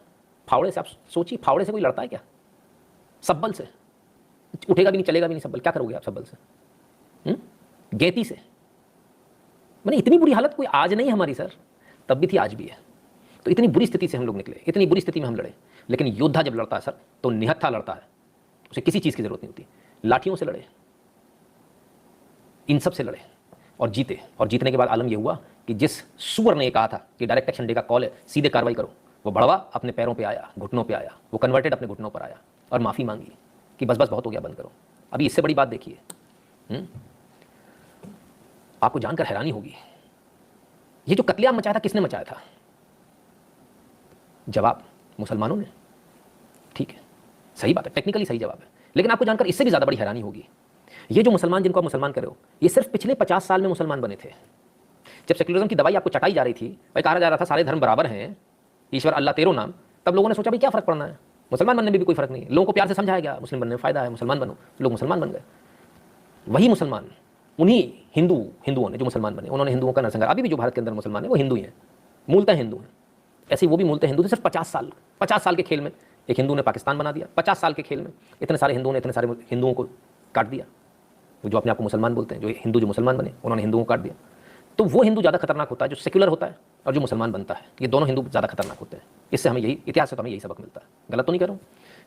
फावड़े से। आप सोचिए, फावड़े से कोई लड़ता है क्या? सब्बल से। उठेगा भी नहीं, चलेगा भी नहीं सब्बल, क्या करोगे आप सब्बल से? गैती से। मैंने इतनी बुरी हालत कोई आज नहीं हमारी सर, तब भी थी, आज भी है। तो इतनी बुरी स्थिति से हम लोग निकले, इतनी बुरी स्थिति में हम लड़े। लेकिन योद्धा जब लड़ता है सर तो निहत्था लड़ता है, उसे किसी चीज़ की जरूरत नहीं होती। लाठियों से लड़े, इन सब से लड़े और जीते। और जीतने के बाद आलम यह हुआ कि जिस सुअर ने कहा था कि डायरेक्ट एक्शन डे का कॉल है, सीधे कार्रवाई करो, वो बड़वा अपने पैरों पे आया, घुटनों पे आया, वो कन्वर्टेड अपने घुटनों पर आया और माफ़ी मांगी कि बस बस बहुत हो गया, बंद करो। अभी इससे बड़ी बात देखिए, आपको जानकर हैरानी होगी, ये जो कत्लेआम मचाया था किसने मचाया था? जवाब मुसलमानों ने। ठीक है, सही बात है, टेक्निकली सही जवाब है। लेकिन आपको जानकर इससे भी ज़्यादा बड़ी हैरानी होगी, ये जो मुसलमान जिनको आप मुसलमान कर रहे हो, ये सिर्फ पिछले 50 साल में मुसलमान बने थे। जब सेक्युलरिज्म की दवाई आपको चटाई जा रही थी, भाई कहा जा रहा था सारे धर्म बराबर हैं, ईश्वर अल्लाह तेरो नाम, तब लोगों ने सोचा भाई क्या फ़र्क पड़ना है, मुसलमान बनने में भी कोई फ़र्क नहीं है। लोगों को प्यार से समझाया गया मुस्लिम बनने में फ़ायदा है, मुसलमान बनो, लोग मुसलमान बन गए। वही मुसलमान, उन्हीं हिंदुओं ने जो मुसलमान बने, उन्होंने हिंदुओं का नरसंहार, अभी भी जो भारत के अंदर मुसलमान है वो हिंदू ही हैं, मूलतः हिंदू हैं। ऐसे वो भी मूलतः हिंदू थे। सिर्फ 50 साल के खेल में एक हिंदू ने पाकिस्तान बना दिया। 50 साल के खेल में इतने सारे हिंदुओं ने इतने सारे हिंदुओं को काट दिया। जो अपने आप को मुसलमान बोलते हैं, जो हिंदू जो मुसलमान बने, उन्होंने हिंदुओं को काट दिया। तो वो हिंदू ज़्यादा खतरनाक होता है जो सेक्युलर होता है, और जो मुसलमान बनता है, ये दोनों हिंदू ज़्यादा खतरनाक होते हैं। इससे हमें यही इतिहास से तो हमें यही सबक मिलता है। गलत तो नहीं कर रहा हूँ।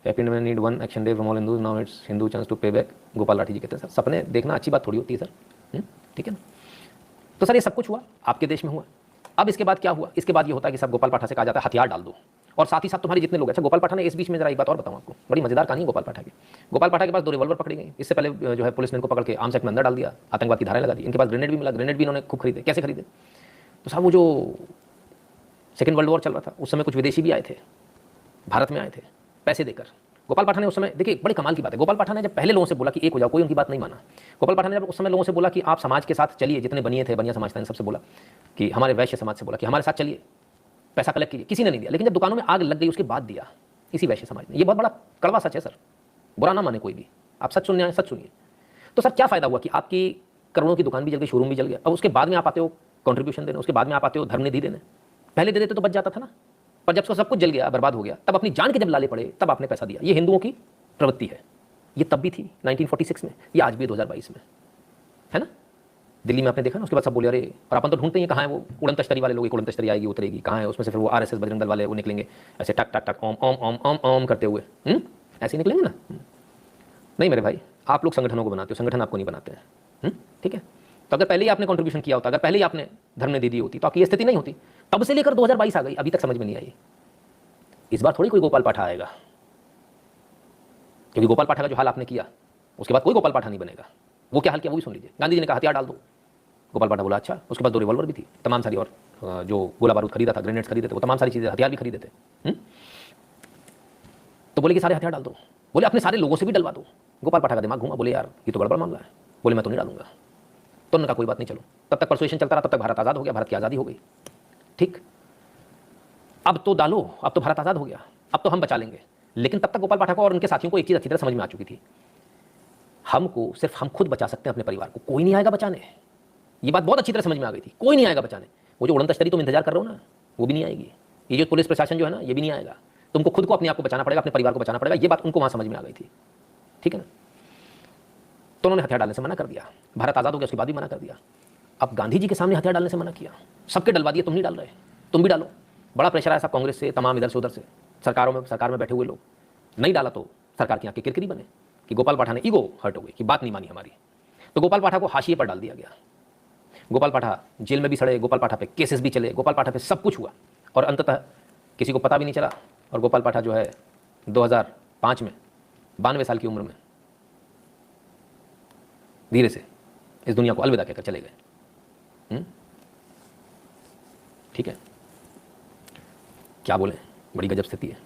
Happy India need one action day from all Hindus, now it's Hindu chance to pay back. Gopal Rathi ji कहते हैं सर सपने देखना अच्छी बात थोड़ी होती है सर, ठीक है ना। तो सर ये सब कुछ हुआ, आपके देश में हुआ। अब इसके बाद क्या हुआ? इसके बाद ये होता है कि सब गोपाल पाठा से कहा जाता है हथियार डाल दो, और साथ ही साथ तुम्हारे जितने लोग। अच्छा, गोपाल पाठा ने इस बीच में जरा एक बात और बताऊं आपको, बड़ी मजेदार कहानी है गोपाल पाठा की। गोपाल पाठा के पास 2 रिवॉल्वर पकड़ी गई। इससे पहले जो है पुलिस ने इनको पकड़ के आर्म्स एक्ट में अंदर डाल दिया, आतंकवाद की धाराएं लगा दी। इनके पास ग्रेनेड भी मिला, ग्रेनेड भी इन्होंने खूब खरीदे। कैसे खरीदे? तो साहब वो जो सेकेंड वर्ल्ड वॉर चल रहा था उस समय कुछ विदेशी भी आए थे, भारत में आए थे पैसे देकर। गोपाल पाठा ने उस समय, देखिए बड़ी कमाल की बात है, गोपाल पाठा ने जब पहले लोगों से बोला कि एक हो जाओ, कोई उनकी बात नहीं माना। गोपाल पाठा ने जब उस समय लोगों से बोला कि आप समाज के साथ चलिए, जितने बनिए थे, बनिया समाज था, सबसे बोला कि हमारे वैश्य समाज से बोला कि हमारे साथ चलिए, पैसा कलेक्ट कीजिए, किसी ने नहीं दिया। लेकिन जब दुकानों में आग लग गई उसके बाद दिया इसी वैश्य समाज ने। ये बहुत बड़ा कड़वा सच है सर, बुरा ना माने कोई भी, आप सच सुनने आए सच सुनिए। तो सर क्या फायदा हुआ कि आपकी करोड़ों की दुकान भी जल गई, शोरूम भी जल गया, और उसके बाद में आप आते हो कंट्रीब्यूशन देने, उसके बाद में आप आते हो धर्म निधि देने। पहले दे देते तो बच जाता था ना, पर जब सब कुछ जल गया, बर्बाद हो गया, तब अपनी जान के जब लाले पड़े तब आपने पैसा दिया। ये हिंदुओं की प्रवृत्ति है। ये तब भी थी 1946 में, ये आज भी 2022 में है ना। दिल्ली में आपने देखा ना, उसके बाद सब बोले अरे, और अपन तो ढूंढते हैं कहाँ है वो उड़न तश्तरी वाले लोग, एक उड़न तश्तरी आएगी उतरेगी, कहाँ है उसमें से फिर वो आरएसएस बजरंग दल वाले वो निकलेंगे ऐसे टक टक टक ओम ओम ओम ओम ओम करते हुए, ऐसे ही निकलेंगे ना। नहीं मेरे भाई, आप लोग संगठनों को बनाते हो, संगठन आपको नहीं बनाते हैं, ठीक है। तो अगर पहले ही आपने कंट्रीब्यूशन किया होता, अगर पहले ही आपने धर्म ने दे दी होती, तो आपकी ये स्थिति नहीं होती। तब से लेकर 2022 आ गई, अभी तक समझ में नहीं आई। इस बार थोड़ी कोई गोपाल पाठा आएगा, क्योंकि गोपाल पाठा का जो हाल आपने किया उसके बाद कोई गोपाल पाठा नहीं बनेगा। वो क्या हाल किया वो भी सुन लीजिए। गांधी जी ने कहा हथियार डाल दो, गोपाल पाठा बोला अच्छा। उसके बाद 2 रिवॉल्वर भी थी, तमाम सारी, और जो गोला बारूद खरीदा था, ग्रेनेड्स खरीदे थे, वो तमाम सारी चीजें, हथियार भी खरीदे थे। तो बोले कि सारे हथियार डाल दो, बोले अपने सारे लोगों से भी डलवा दो। गोपाल पाठा का दिमाग घूमा, बोले यार ये तो गड़बड़ मामला है, बोले मैं तो नहीं डालूंगा। तो उन्होंने कहा कोई बात नहीं, चलो। तब तक परसुएशन चलता रहा, तब तक भारत आज़ाद हो गया, भारत की आज़ादी हो गई, ठीक। अब तो डालो, अब तो भारत आज़ाद हो गया, अब तो हम बचा लेंगे। लेकिन तब तक गोपाल पाठक और उनके साथियों को एक चीज़ अच्छी तरह समझ में आ चुकी थी, हमको सिर्फ हम खुद बचा सकते हैं अपने परिवार को, कोई नहीं आएगा बचाने। ये बात बहुत अच्छी तरह समझ में आ गई थी, कोई नहीं आएगा बचाने। वो जो उड़न तश्तरी तुम इंतजार कर रहे हो ना, वो भी नहीं आएगी। ये जो पुलिस प्रशासन जो है ना, ये भी नहीं आएगा। तुमको खुद को अपने आप को बचाना पड़ेगा, अपने परिवार को बचाना पड़ेगा। ये बात उनको वहां समझ में आ गई थी, ठीक है ना। तो उन्होंने हथियार डालने से मना कर दिया। भारत आज़ाद हो गया, उसके बाद भी मना कर दिया। अब गांधी जी के सामने हथियार डालने से मना किया, सबके डलवा दिए, तुम नहीं डाल रहे, तुम भी डालो। बड़ा प्रेशर आया सब कांग्रेस से, तमाम इधर से उधर से, सरकार में बैठे हुए लोग। नहीं डाला तो सरकार की आंखें किरकिरी बने कि गोपाल पाठा ने ईगो हर्ट हो गई कि बात नहीं मानी हमारी। तो गोपाल पाठा को हाशिए पर डाल दिया गया। गोपाल पाठा जेल में भी सड़े, गोपाल पाठा पे केसेस भी चले, गोपाल पाठा पे सब कुछ हुआ, और अंततः किसी को पता भी नहीं चला। और गोपाल पाठा जो है 2005 में 92 साल की उम्र में धीरे से इस दुनिया को अलविदा कहकर चले गए। ठीक है, क्या बोले, बड़ी गजब स्थिति है।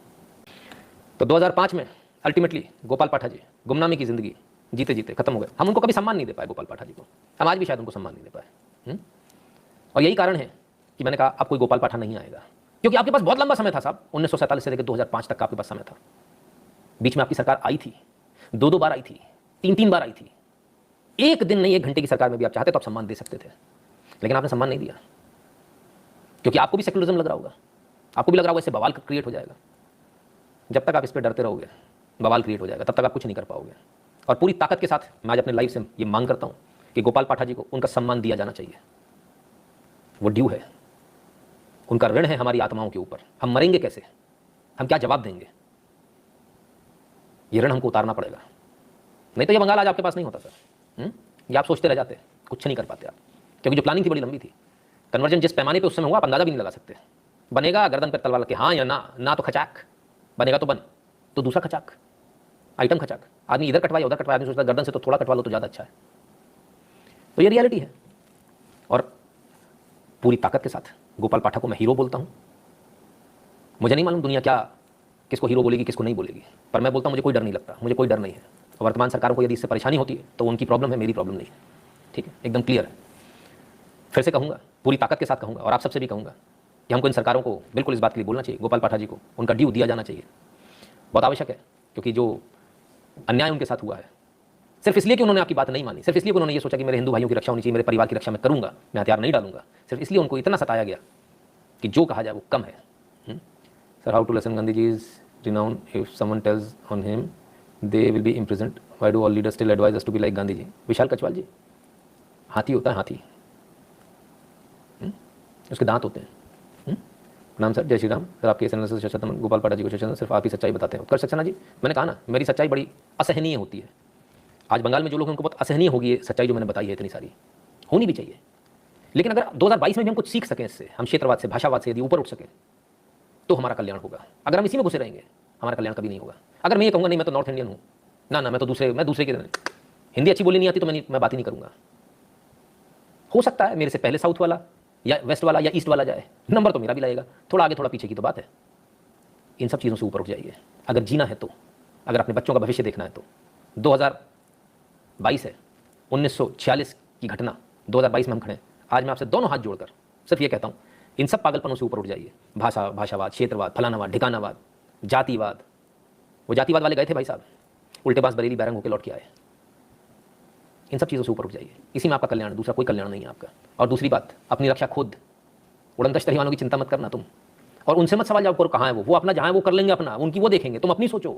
तो 2005 में अल्टीमेटली गोपाल पाठा जी गुमनामी की जिंदगी जीते जीते खत्म हो गए। हम उनको कभी सम्मान नहीं दे पाए, गोपाल पाठा जी को, हम आज भी शायद उनको सम्मान नहीं दे पाए। और यही कारण है कि मैंने कहा अब कोई गोपाल पाठा नहीं आएगा, क्योंकि आपके पास बहुत लंबा समय था साहब, 1947 से लेकर 2005 तक का आपके पास समय था। बीच में आपकी सरकार आई थी, 2 बार आई थी, 3 बार आई थी। एक दिन नहीं, 1 घंटे की सरकार में भी आप चाहते तो आप सम्मान दे सकते थे, लेकिन आपने सम्मान नहीं दिया, क्योंकि आपको भी सेक्युलरिज्म लग रहा होगा, आपको भी लग रहा होगा इससे बवाल क्रिएट हो जाएगा। जब तक आप इस पर डरते रहोगे बवाल क्रिएट हो जाएगा, तब तक आप कुछ नहीं कर पाओगे। और पूरी ताकत के साथ मैं आज अपने लाइफ से ये मांग करता हूं कि गोपाल पाठा जी को उनका सम्मान दिया जाना चाहिए। वो ड्यू है, उनका ऋण है हमारी आत्माओं के ऊपर। हम मरेंगे कैसे, हम क्या जवाब देंगे, ये ऋण हमको उतारना पड़ेगा। नहीं तो ये बंगाल आज आपके पास नहीं होता सर। ये आप सोचते रह जाते, कुछ नहीं कर पाते आप, क्योंकि जो प्लानिंग थी बड़ी लंबी थी। कन्वर्जन जिस पैमाने पे उस समय हुआ आप अंदाजा भी नहीं लगा सकते। बनेगा गर्दन पर तलवार के, हाँ या ना तो खचाक बनेगा, तो बन तो दूसरा खचाक, आइटम खचाक। आदमी इधर कटवाया उधर कटवाया, आदमी सोचता गर्दन से तो थोड़ा कटवा लो तो ज़्यादा अच्छा है। तो ये रियलिटी है। और पूरी ताकत के साथ गोपाल पाठक को मैं हीरो बोलता हूं। मुझे नहीं मालूम दुनिया क्या किसको हीरो बोलेगी किसको नहीं बोलेगी, पर मैं बोलता हूं मुझे कोई डर नहीं लगता, मुझे कोई डर नहीं है। वर्तमान सरकारों को यदि इससे परेशानी होती है तो उनकी प्रॉब्लम है, मेरी प्रॉब्लम नहीं है। ठीक है, एकदम क्लियर है। फिर से कहूंगा, पूरी ताकत के साथ कहूंगा, और आप सबसे भी कहूंगा कि हमको इन सरकारों को बिल्कुल इस बात के लिए बोलना चाहिए, गोपाल पाठा जी को उनका ड्यू दिया जाना चाहिए, बहुत आवश्यक है। क्योंकि जो अन्याय उनके साथ हुआ है, सिर्फ इसलिए कि उन्होंने आपकी बात नहीं मानी, सिर्फ इसलिए कि उन्होंने ये सोचा कि मेरे हिंदू भाइयों की रक्षा होनी चाहिए, मेरे परिवार की रक्षा मैं करूंगा, मैं हथियार नहीं डालूंगा, सिर्फ इसलिए उनको इतना सताया गया कि जो कहा जाए वो कम है। Sir, how to lesson Gandhi ji is renowned if someone tells on him they will be imprisoned why do all leaders still advise us to be like Gandhi ji? Vishal Kachwal ji, हाथी होता है हाथी, उसके दांत होते हैं। प्रणाम सर, जय श्री राम सर। आपके चैनल से शशतमन गोपाल पाठा जी को शशतमन सिर्फ आप ही सच्चाई बताते हैं। उत्कर्ष सक्सेना जी, मैंने कहा ना मेरी सच्चाई बड़ी असहनीय होती है। आज बंगाल में जो लोग हैं उनको बहुत असहनीय होगी ये सच्चाई जो मैंने बताई है, इतनी सारी होनी भी चाहिए। लेकिन अगर 2022 में भी हम कुछ सीख सकें इससे, हम क्षेत्रवाद से, भाषावाद से यदि ऊपर उठ सकें तो हमारा कल्याण होगा। अगर हम इसी में घुसे रहेंगे हमारा कल्याण कभी नहीं होगा। अगर मैं ये कहूँगा नहीं मैं तो नॉर्थ इंडियन हूँ, ना मैं तो दूसरे के, हिंदी अच्छी बोली नहीं आती तो मैं बात ही नहीं करूँगा। हो सकता है मेरे से पहले साउथ वाला या वेस्ट वाला या ईस्ट वाला जाए, नंबर तो मेरा भी लगेगा, थोड़ा आगे थोड़ा पीछे की तो बात है। इन सब चीज़ों से ऊपर उठ जाइए अगर जीना है तो, अगर अपने बच्चों का भविष्य देखना है तो। 2022 है, 1946 की घटना 2022 में हम खड़े हैं। आज मैं आपसे दोनों हाथ जोड़कर सिर्फ ये कहता हूँ, इन सब पागलपनों से ऊपर उठ जाइए। भाषावाद, क्षेत्रवाद, फलानावाद, ठिकानावाद, जातिवाद। वो जातिवाद वाले गए थे भाई साहब, उल्टे बास बरेली बैरंग होकर लौट के आए। इन सब चीज़ों से ऊपर उठ जाइए, इसी में आपका कल्याण है, दूसरा कोई कल्याण नहीं है आपका। और दूसरी बात, अपनी रक्षा खुद, उड़नदस्तरी वालों की चिंता मत करना तुम, और उनसे मत सवाल जवाब करो कहाँ है वो अपना जहाँ है वो कर लेंगे अपना, उनकी वो देखेंगे, तुम अपनी सोचो।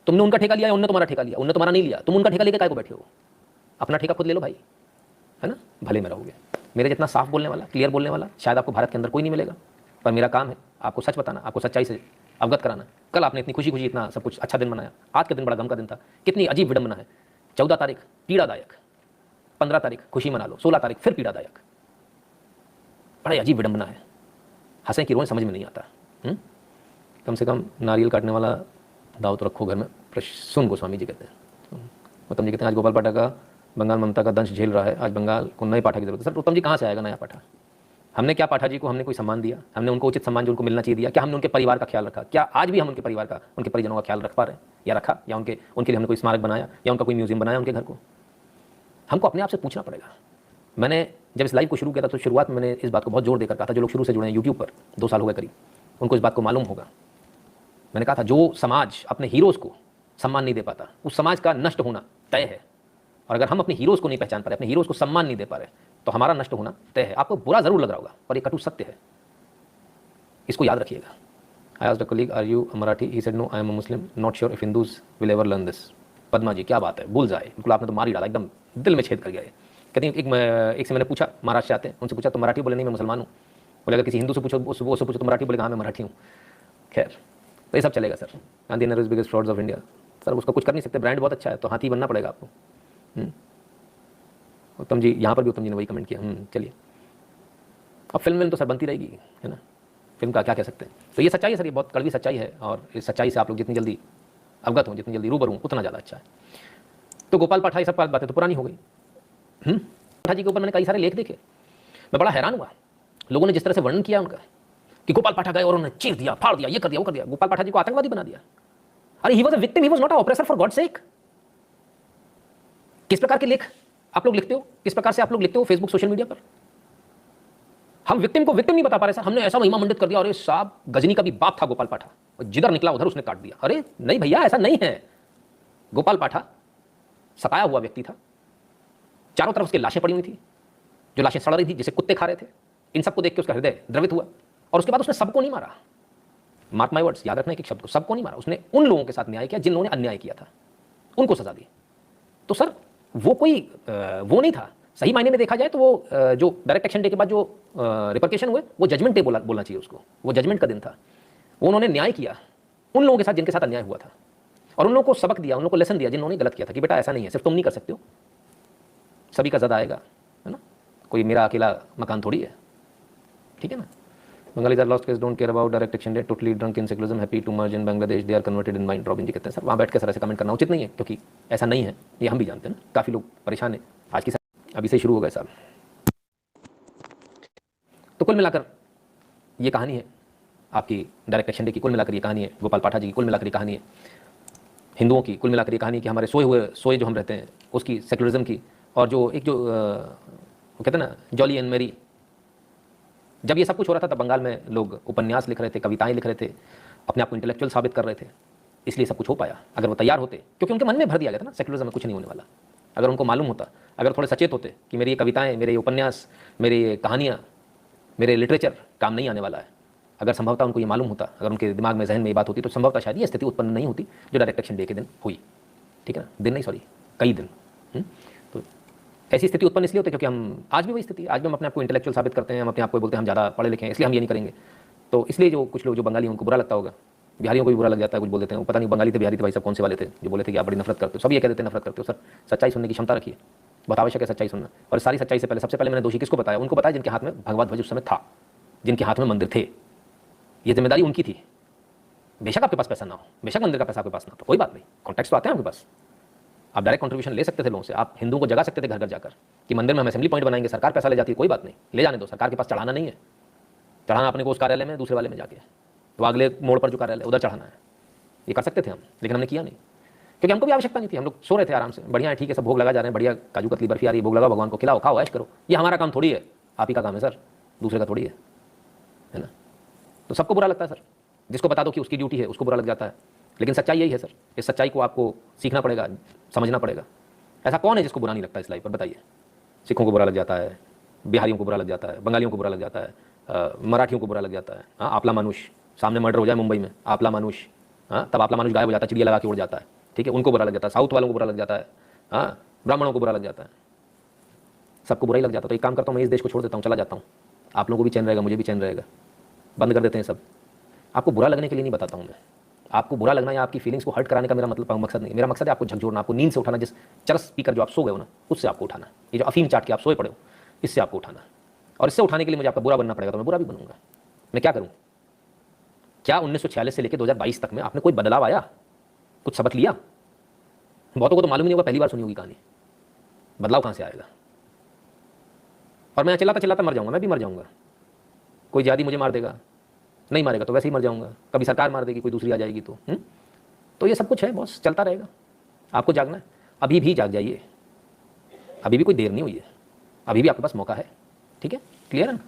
तुमने उनका ठेका लिया है, उन्होंने तुम्हारा ठेका लिया, उन्होंने तुम्हारा नहीं लिया, तुम उनका ठेका लेकर काय को बैठे हो? अपना ठेका खुद ले लो भाई, है ना, भले में रहोगे। मेरे जितना साफ बोलने वाला, क्लियर बोलने वाला शायद आपको भारत के अंदर कोई नहीं मिलेगा, पर मेरा काम है आपको सच बताना, आपको सच्चाई से अवगत कराना। कल आपने इतनी खुशी खुशी इतना सब कुछ अच्छा दिन मनाया, आज का दिन बड़ा गम का दिन था। कितनी अजीब विडंबना है, 14 तारीख पीड़ादायक, 15 तारीख खुशी मना लो, 16 तारीख फिर पीड़ादायक। बड़ा अजीब विडंबना है, हंसें कि रोएं समझ में नहीं आता। कम से कम नारियल काटने वाला दाव तो रखो घर में, सुन गोस्वामी जी कहते हैं। उत्तम जी कहते हैं आज गोपाल पाठा का बंगाल ममता का दंश झेल रहा है, आज बंगाल को नए पाठा की जरूरत है। सर उत्तम जी कहाँ से आएगा नया पाठा? हमने क्या पाठा जी को हमने कोई सम्मान दिया? हमने उनको उचित सम्मान जो उनको मिलना चाहिए दिया? क्या हमने उनके परिवार का ख्याल रखा? क्या आज भी हम उनके परिवार का, उनके परिजनों का ख्याल रख पा रहे हैं या रखा? या उनके लिए हमने कोई स्मारक बनाया या उनका कोई म्यूजियम बनाया उनके घर को? हमको अपने आप से पूछना पड़ेगा। मैंने जब इस लाइव को शुरू किया था तो शुरुआत में मैंने इस बात को बहुत जोर देकर कहा था, जो लोग शुरू से जुड़े हैं यूट्यूब पर 2 साल हो गए करीब, उनको इस बात को मालूम होगा। मैंने कहा था जो समाज अपने हीरोज़ को सम्मान नहीं दे पाता उस समाज का नष्ट होना तय है। और अगर हम अपने हीरोज़ को नहीं पहचान पा रहे, अपने हीरोज़ को सम्मान नहीं दे पा रहे, तो हमारा नष्ट होना तय है। आपको बुरा जरूर लग रहा होगा पर ये कटु सत्य है, इसको याद रखिएगा। I asked a colleague are you a Marathi, he said no I am a Muslim, not sure if Hindus will ever learn this. Padma ji क्या बात है, भूल जाए, बिल्कुल आपने तो मार ही डाला, एकदम दिल में छेद कर गया। कहती एक से मैंने पूछा, महाराष्ट्र से आते हैं, उनसे पूछा तो मराठी बोले नहीं मैं मुसलमान हूँ। बोले अगर किसी हिंदू से पूछो उससे पूछो तो मराठी बोले हाँ मैं मराठी हूँ। खैर तो ये सब चलेगा sir. Gandhi Nagar biggest frauds of India, sir उसका कुछ कर नहीं सकते, ब्रांड बहुत अच्छा है तो हाथी बनना पड़ेगा आपको। उत्तम जी, यहाँ पर भी उत्तम जी ने वही कमेंट किया। चलिए अब फिल्म तो सर बनती रहेगी, है ना, फिल्म का क्या कह सकते हैं। तो ये सच्चाई है सर, ये बहुत कड़वी सच्चाई है, और इस सच्चाई से आप लोग जितनी जल्दी अवगत हों, जितनी जल्दी रूबरू हों, उतना ज़्यादा अच्छा है। तो गोपाल पाठा ये सब बातें तो पुरानी हो गई। पाठा जी के ऊपर मैंने कई सारे लेख देखे, मैं बड़ा हैरान हुआ लोगों ने जिस तरह से वर्णन किया उनका कि गोपाल पाठा गए और उन्होंने चीर दिया, फाड़ दिया, ये कर दिया, वो कर दिया, गोपाल पाठा जी को आतंकवादी बना दिया। अरे he was a victim, he was not a oppressor, for God sake. किस प्रकार के लेख आप लोग लिखते हो, किस प्रकार से आप लोग लिखते हो फेसबुक सोशल मीडिया पर? हम विक्टिम को विक्टिम नहीं बता पा रहे सर, हमने ऐसा महिमा मंडित कर दिया, अरे साहब गजनी का भी बाप था गोपाल पाठा, जिधर निकला उधर उसने काट दिया। अरे नहीं भैया, ऐसा नहीं है। गोपाल पाठा सताया हुआ व्यक्ति था, चारों तरफ उसकी लाशें पड़ी हुई थी, जो लाशें सड़ रही थी, जिसे कुत्ते खा रहे थे। इन सबको देख के उसका हृदय द्रवित हुआ, और उसके बाद उसने सबको नहीं मारा। मार्क माय वर्ड्स, याद रखना एक शब्द को, सबको नहीं मारा, उसने उन लोगों के साथ न्याय किया जिन लोगों ने अन्याय किया था, उनको सजा दी। तो सर वो कोई वो नहीं था, सही मायने में देखा जाए तो वो जो डायरेक्ट एक्शन डे के बाद जो रिपरकेशन हुए वो जजमेंट डे बोलना चाहिए उसको, वो जजमेंट का दिन था। वो उन्होंने न्याय किया उन लोगों के साथ जिनके साथ अन्याय हुआ था, और उन लोगों को सबक दिया, उन लोगों को लेसन दिया जिन्होंने गलत किया था, कि बेटा ऐसा नहीं है, सिर्फ तुम नहीं कर सकते हो, सभी का ज़्यादा आएगा, है ना, कोई मेरा अकेला मकान थोड़ी है, ठीक है ना। Bengalis are lost case, don't care about direct action day, totally drunk in secularism, happy to merge in Bangladesh, they are converted in mind। Robin ji कहते हैं सर वहाँ बैठ के सर ऐसे कमेंट करना उचित नहीं है, क्योंकि ऐसा नहीं है, ये हम भी जानते हैं ना, काफ़ी लोग परेशान हैं आज की सर। अभी से शुरू हो गए साहब। तो कुल मिलाकर ये कहानी है आपकी डायरेक्ट एक्शन डे की, कुल मिलाकर ये कहानी है गोपाल पाठा जी की, कुल मिलाकर ये कहानी है हिंदुओं की, कुल मिलाकर ये कहानी कि हमारे सोए जो हम रहते हैं उसकी, सेकुलरिज्म की, और जो एक जो वो कहते हैं ना जॉली एंड मेरी। जब ये सब कुछ हो रहा था तब बंगाल में लोग उपन्यास लिख रहे थे, कविताएं लिख रहे थे, अपने आप को इंटेलेक्चुअल साबित कर रहे थे, इसलिए सब कुछ हो पाया। अगर वो तैयार होते, क्योंकि उनके मन में भर दिया गया था ना सेकुलरिज्म में कुछ नहीं होने वाला, अगर उनको मालूम होता, अगर थोड़े सचेत होते कि मेरी ये कविताएं, मेरे ये उपन्यास, मेरी ये कहानियाँ, मेरे लिटरेचर काम नहीं आने वाला है, अगर संभवतः उनको ये मालूम होता, अगर उनके दिमाग में जहन में ये बात होती, तो संभवतः शायद ये स्थिति उत्पन्न नहीं होती जो डायरेक्ट एक्शन डे के दिन हुई। ठीक है ना, दिन नहीं, सॉरी कई दिन। तो ऐसी स्थिति उत्पन्न इसलिए होती है क्योंकि हम आज भी वही स्थिति, आज भी हम अपने आप को इंटेलेक्चुअल साबित करते हैं, हम अपने आप को बोलते हैं हम ज़्यादा पढ़े लिखे हैं इसलिए हम ये नहीं करेंगे। तो इसलिए जो कुछ लोग जो बंगाली हैं उनको बुरा लगता होगा, बिहारियों को भी बुरा लग जाता है, कुछ बोल देते हैं पता नहीं बंगाली थे बिहारी थे भाई सब कौन से वाले थे जो बोले थे कि आप बड़ी नफरत करते हो, सब ये कह देते हैं नफरत करते हो। सर सच्चाई सुनने की क्षमता रखिए, बहुत आवश्यक है सच्चाई सुनना। और सारी सच्चाई से पहले सबसे पहले मैंने दोषी किसको बताया, उनको बताया जिनके हाथ में भगवत ध्वज उस समय था, जिनके हाथ में मंदिर थे, ये जिम्मेदारी उनकी थी। बेशक आपके पास पैसा ना हो, बेशक मंदिर का पैसा आपके पास ना हो, तो कोई बात नहीं, कॉन्टैक्ट्स तो आते हैं आपके पास, आप डायरेक्ट कंट्रीब्यूशन ले सकते थे लोगों से, आप हिंदुओं को जगा सकते थे घर घर जाकर कि मंदिर में हम असेंबली पॉइंट बनाएंगे, सरकार पैसा ले जाती है, कोई बात नहीं, ले जाने दो, सरकार के पास चढ़ाना नहीं है, चढ़ाना अपने को उस कार्यालय में दूसरे वाले में जाके, तो अगले मोड़ पर जो कार्यालय उधर चढ़ाना है, ये कर सकते थे हम, लेकिन हमने किया नहीं क्योंकि हमको भी आवश्यकता नहीं थी। हम लोग सो रहे थे आराम से, बढ़िया है, ठीक है, सब भोग लगा जा रहे हैं, बढ़िया काजू कतली बर्फी आ रही है, भोग लगाओ, भगवान को खिलाओ, खाओ, ऐश करो, ये हमारा काम थोड़ी है, आप ही का काम है सर, दूसरे का थोड़ी है ना। तो सबको बुरा लगता है सर, जिसको बता दो कि उसकी ड्यूटी है उसको बुरा लग जाता है, लेकिन सच्चाई यही है सर, इस सच्चाई को आपको सीखना पड़ेगा, समझना पड़ेगा। ऐसा कौन है जिसको बुरा नहीं लगता इस लाइफ पर, बताइए। सिखों को बुरा लग जाता है, बिहारियों को बुरा लग जाता है, बंगालियों को बुरा लग जाता है, मराठियों को बुरा लग जाता है। हाँ, आपला मानुष, सामने मर्डर हो जाए मुंबई में, आपला मानुष, हाँ तब आपला मानुष गायब हो जाता है, चिड़िया लगा के उड़ जाता है, ठीक है, उनको बुरा लग जाता है, साउथ वालों को बुरा लग जाता है, हाँ ब्राह्मणों को बुरा लग जाता है, सबको बुरा ही लग जाता है। तो एक काम करता हूँ, मैं इस देश को छोड़ देता हूँ, चला जाता हूँ, आप लोगों को भी चैन रहेगा, मुझे भी चैन रहेगा, बंद कर देते हैं सब। आपको बुरा लगने के लिए नहीं बताता हूँ मैं, आपको बुरा लगना या आपकी फीलिंग्स को हर्ट कराने का मेरा मतलब मकसद नहीं, मेरा मकसद है आपको झकझोरना, आपको नींद से उठाना, जिस चरस पीकर जो आप सो गए हो ना, उससे आपको उठाना, ये जो अफीम चाट के आप सोए पड़े हो, इससे आपको उठाना। और इससे उठाने के लिए मुझे आपका बुरा बनना पड़ेगा, तो मैं बुरा भी बनूंगा। मैं क्या करूँ? क्या 1946 से लेकर 2022 तक में आपने कोई बदलाव आया, कुछ सबक लिया? बहुतों को तो मालूम नहीं होगा, पहली बार सुनी होगी कहानी, बदलाव कहाँ से आएगा? और मैं चिल्लाता चिल्लाता मर जाऊंगा, मैं भी मर जाऊंगा, कोई ज्यादा मुझे मार देगा, नहीं मारेगा तो वैसे ही मर जाऊंगा, कभी सरकार मार देगी, कोई दूसरी आ जाएगी, तो ये सब कुछ है बॉस, चलता रहेगा। आपको जागना है, अभी भी जाग जाइए, अभी भी कोई देर नहीं हुई है, अभी भी आपके पास मौका है, ठीक है, क्लियर है ना?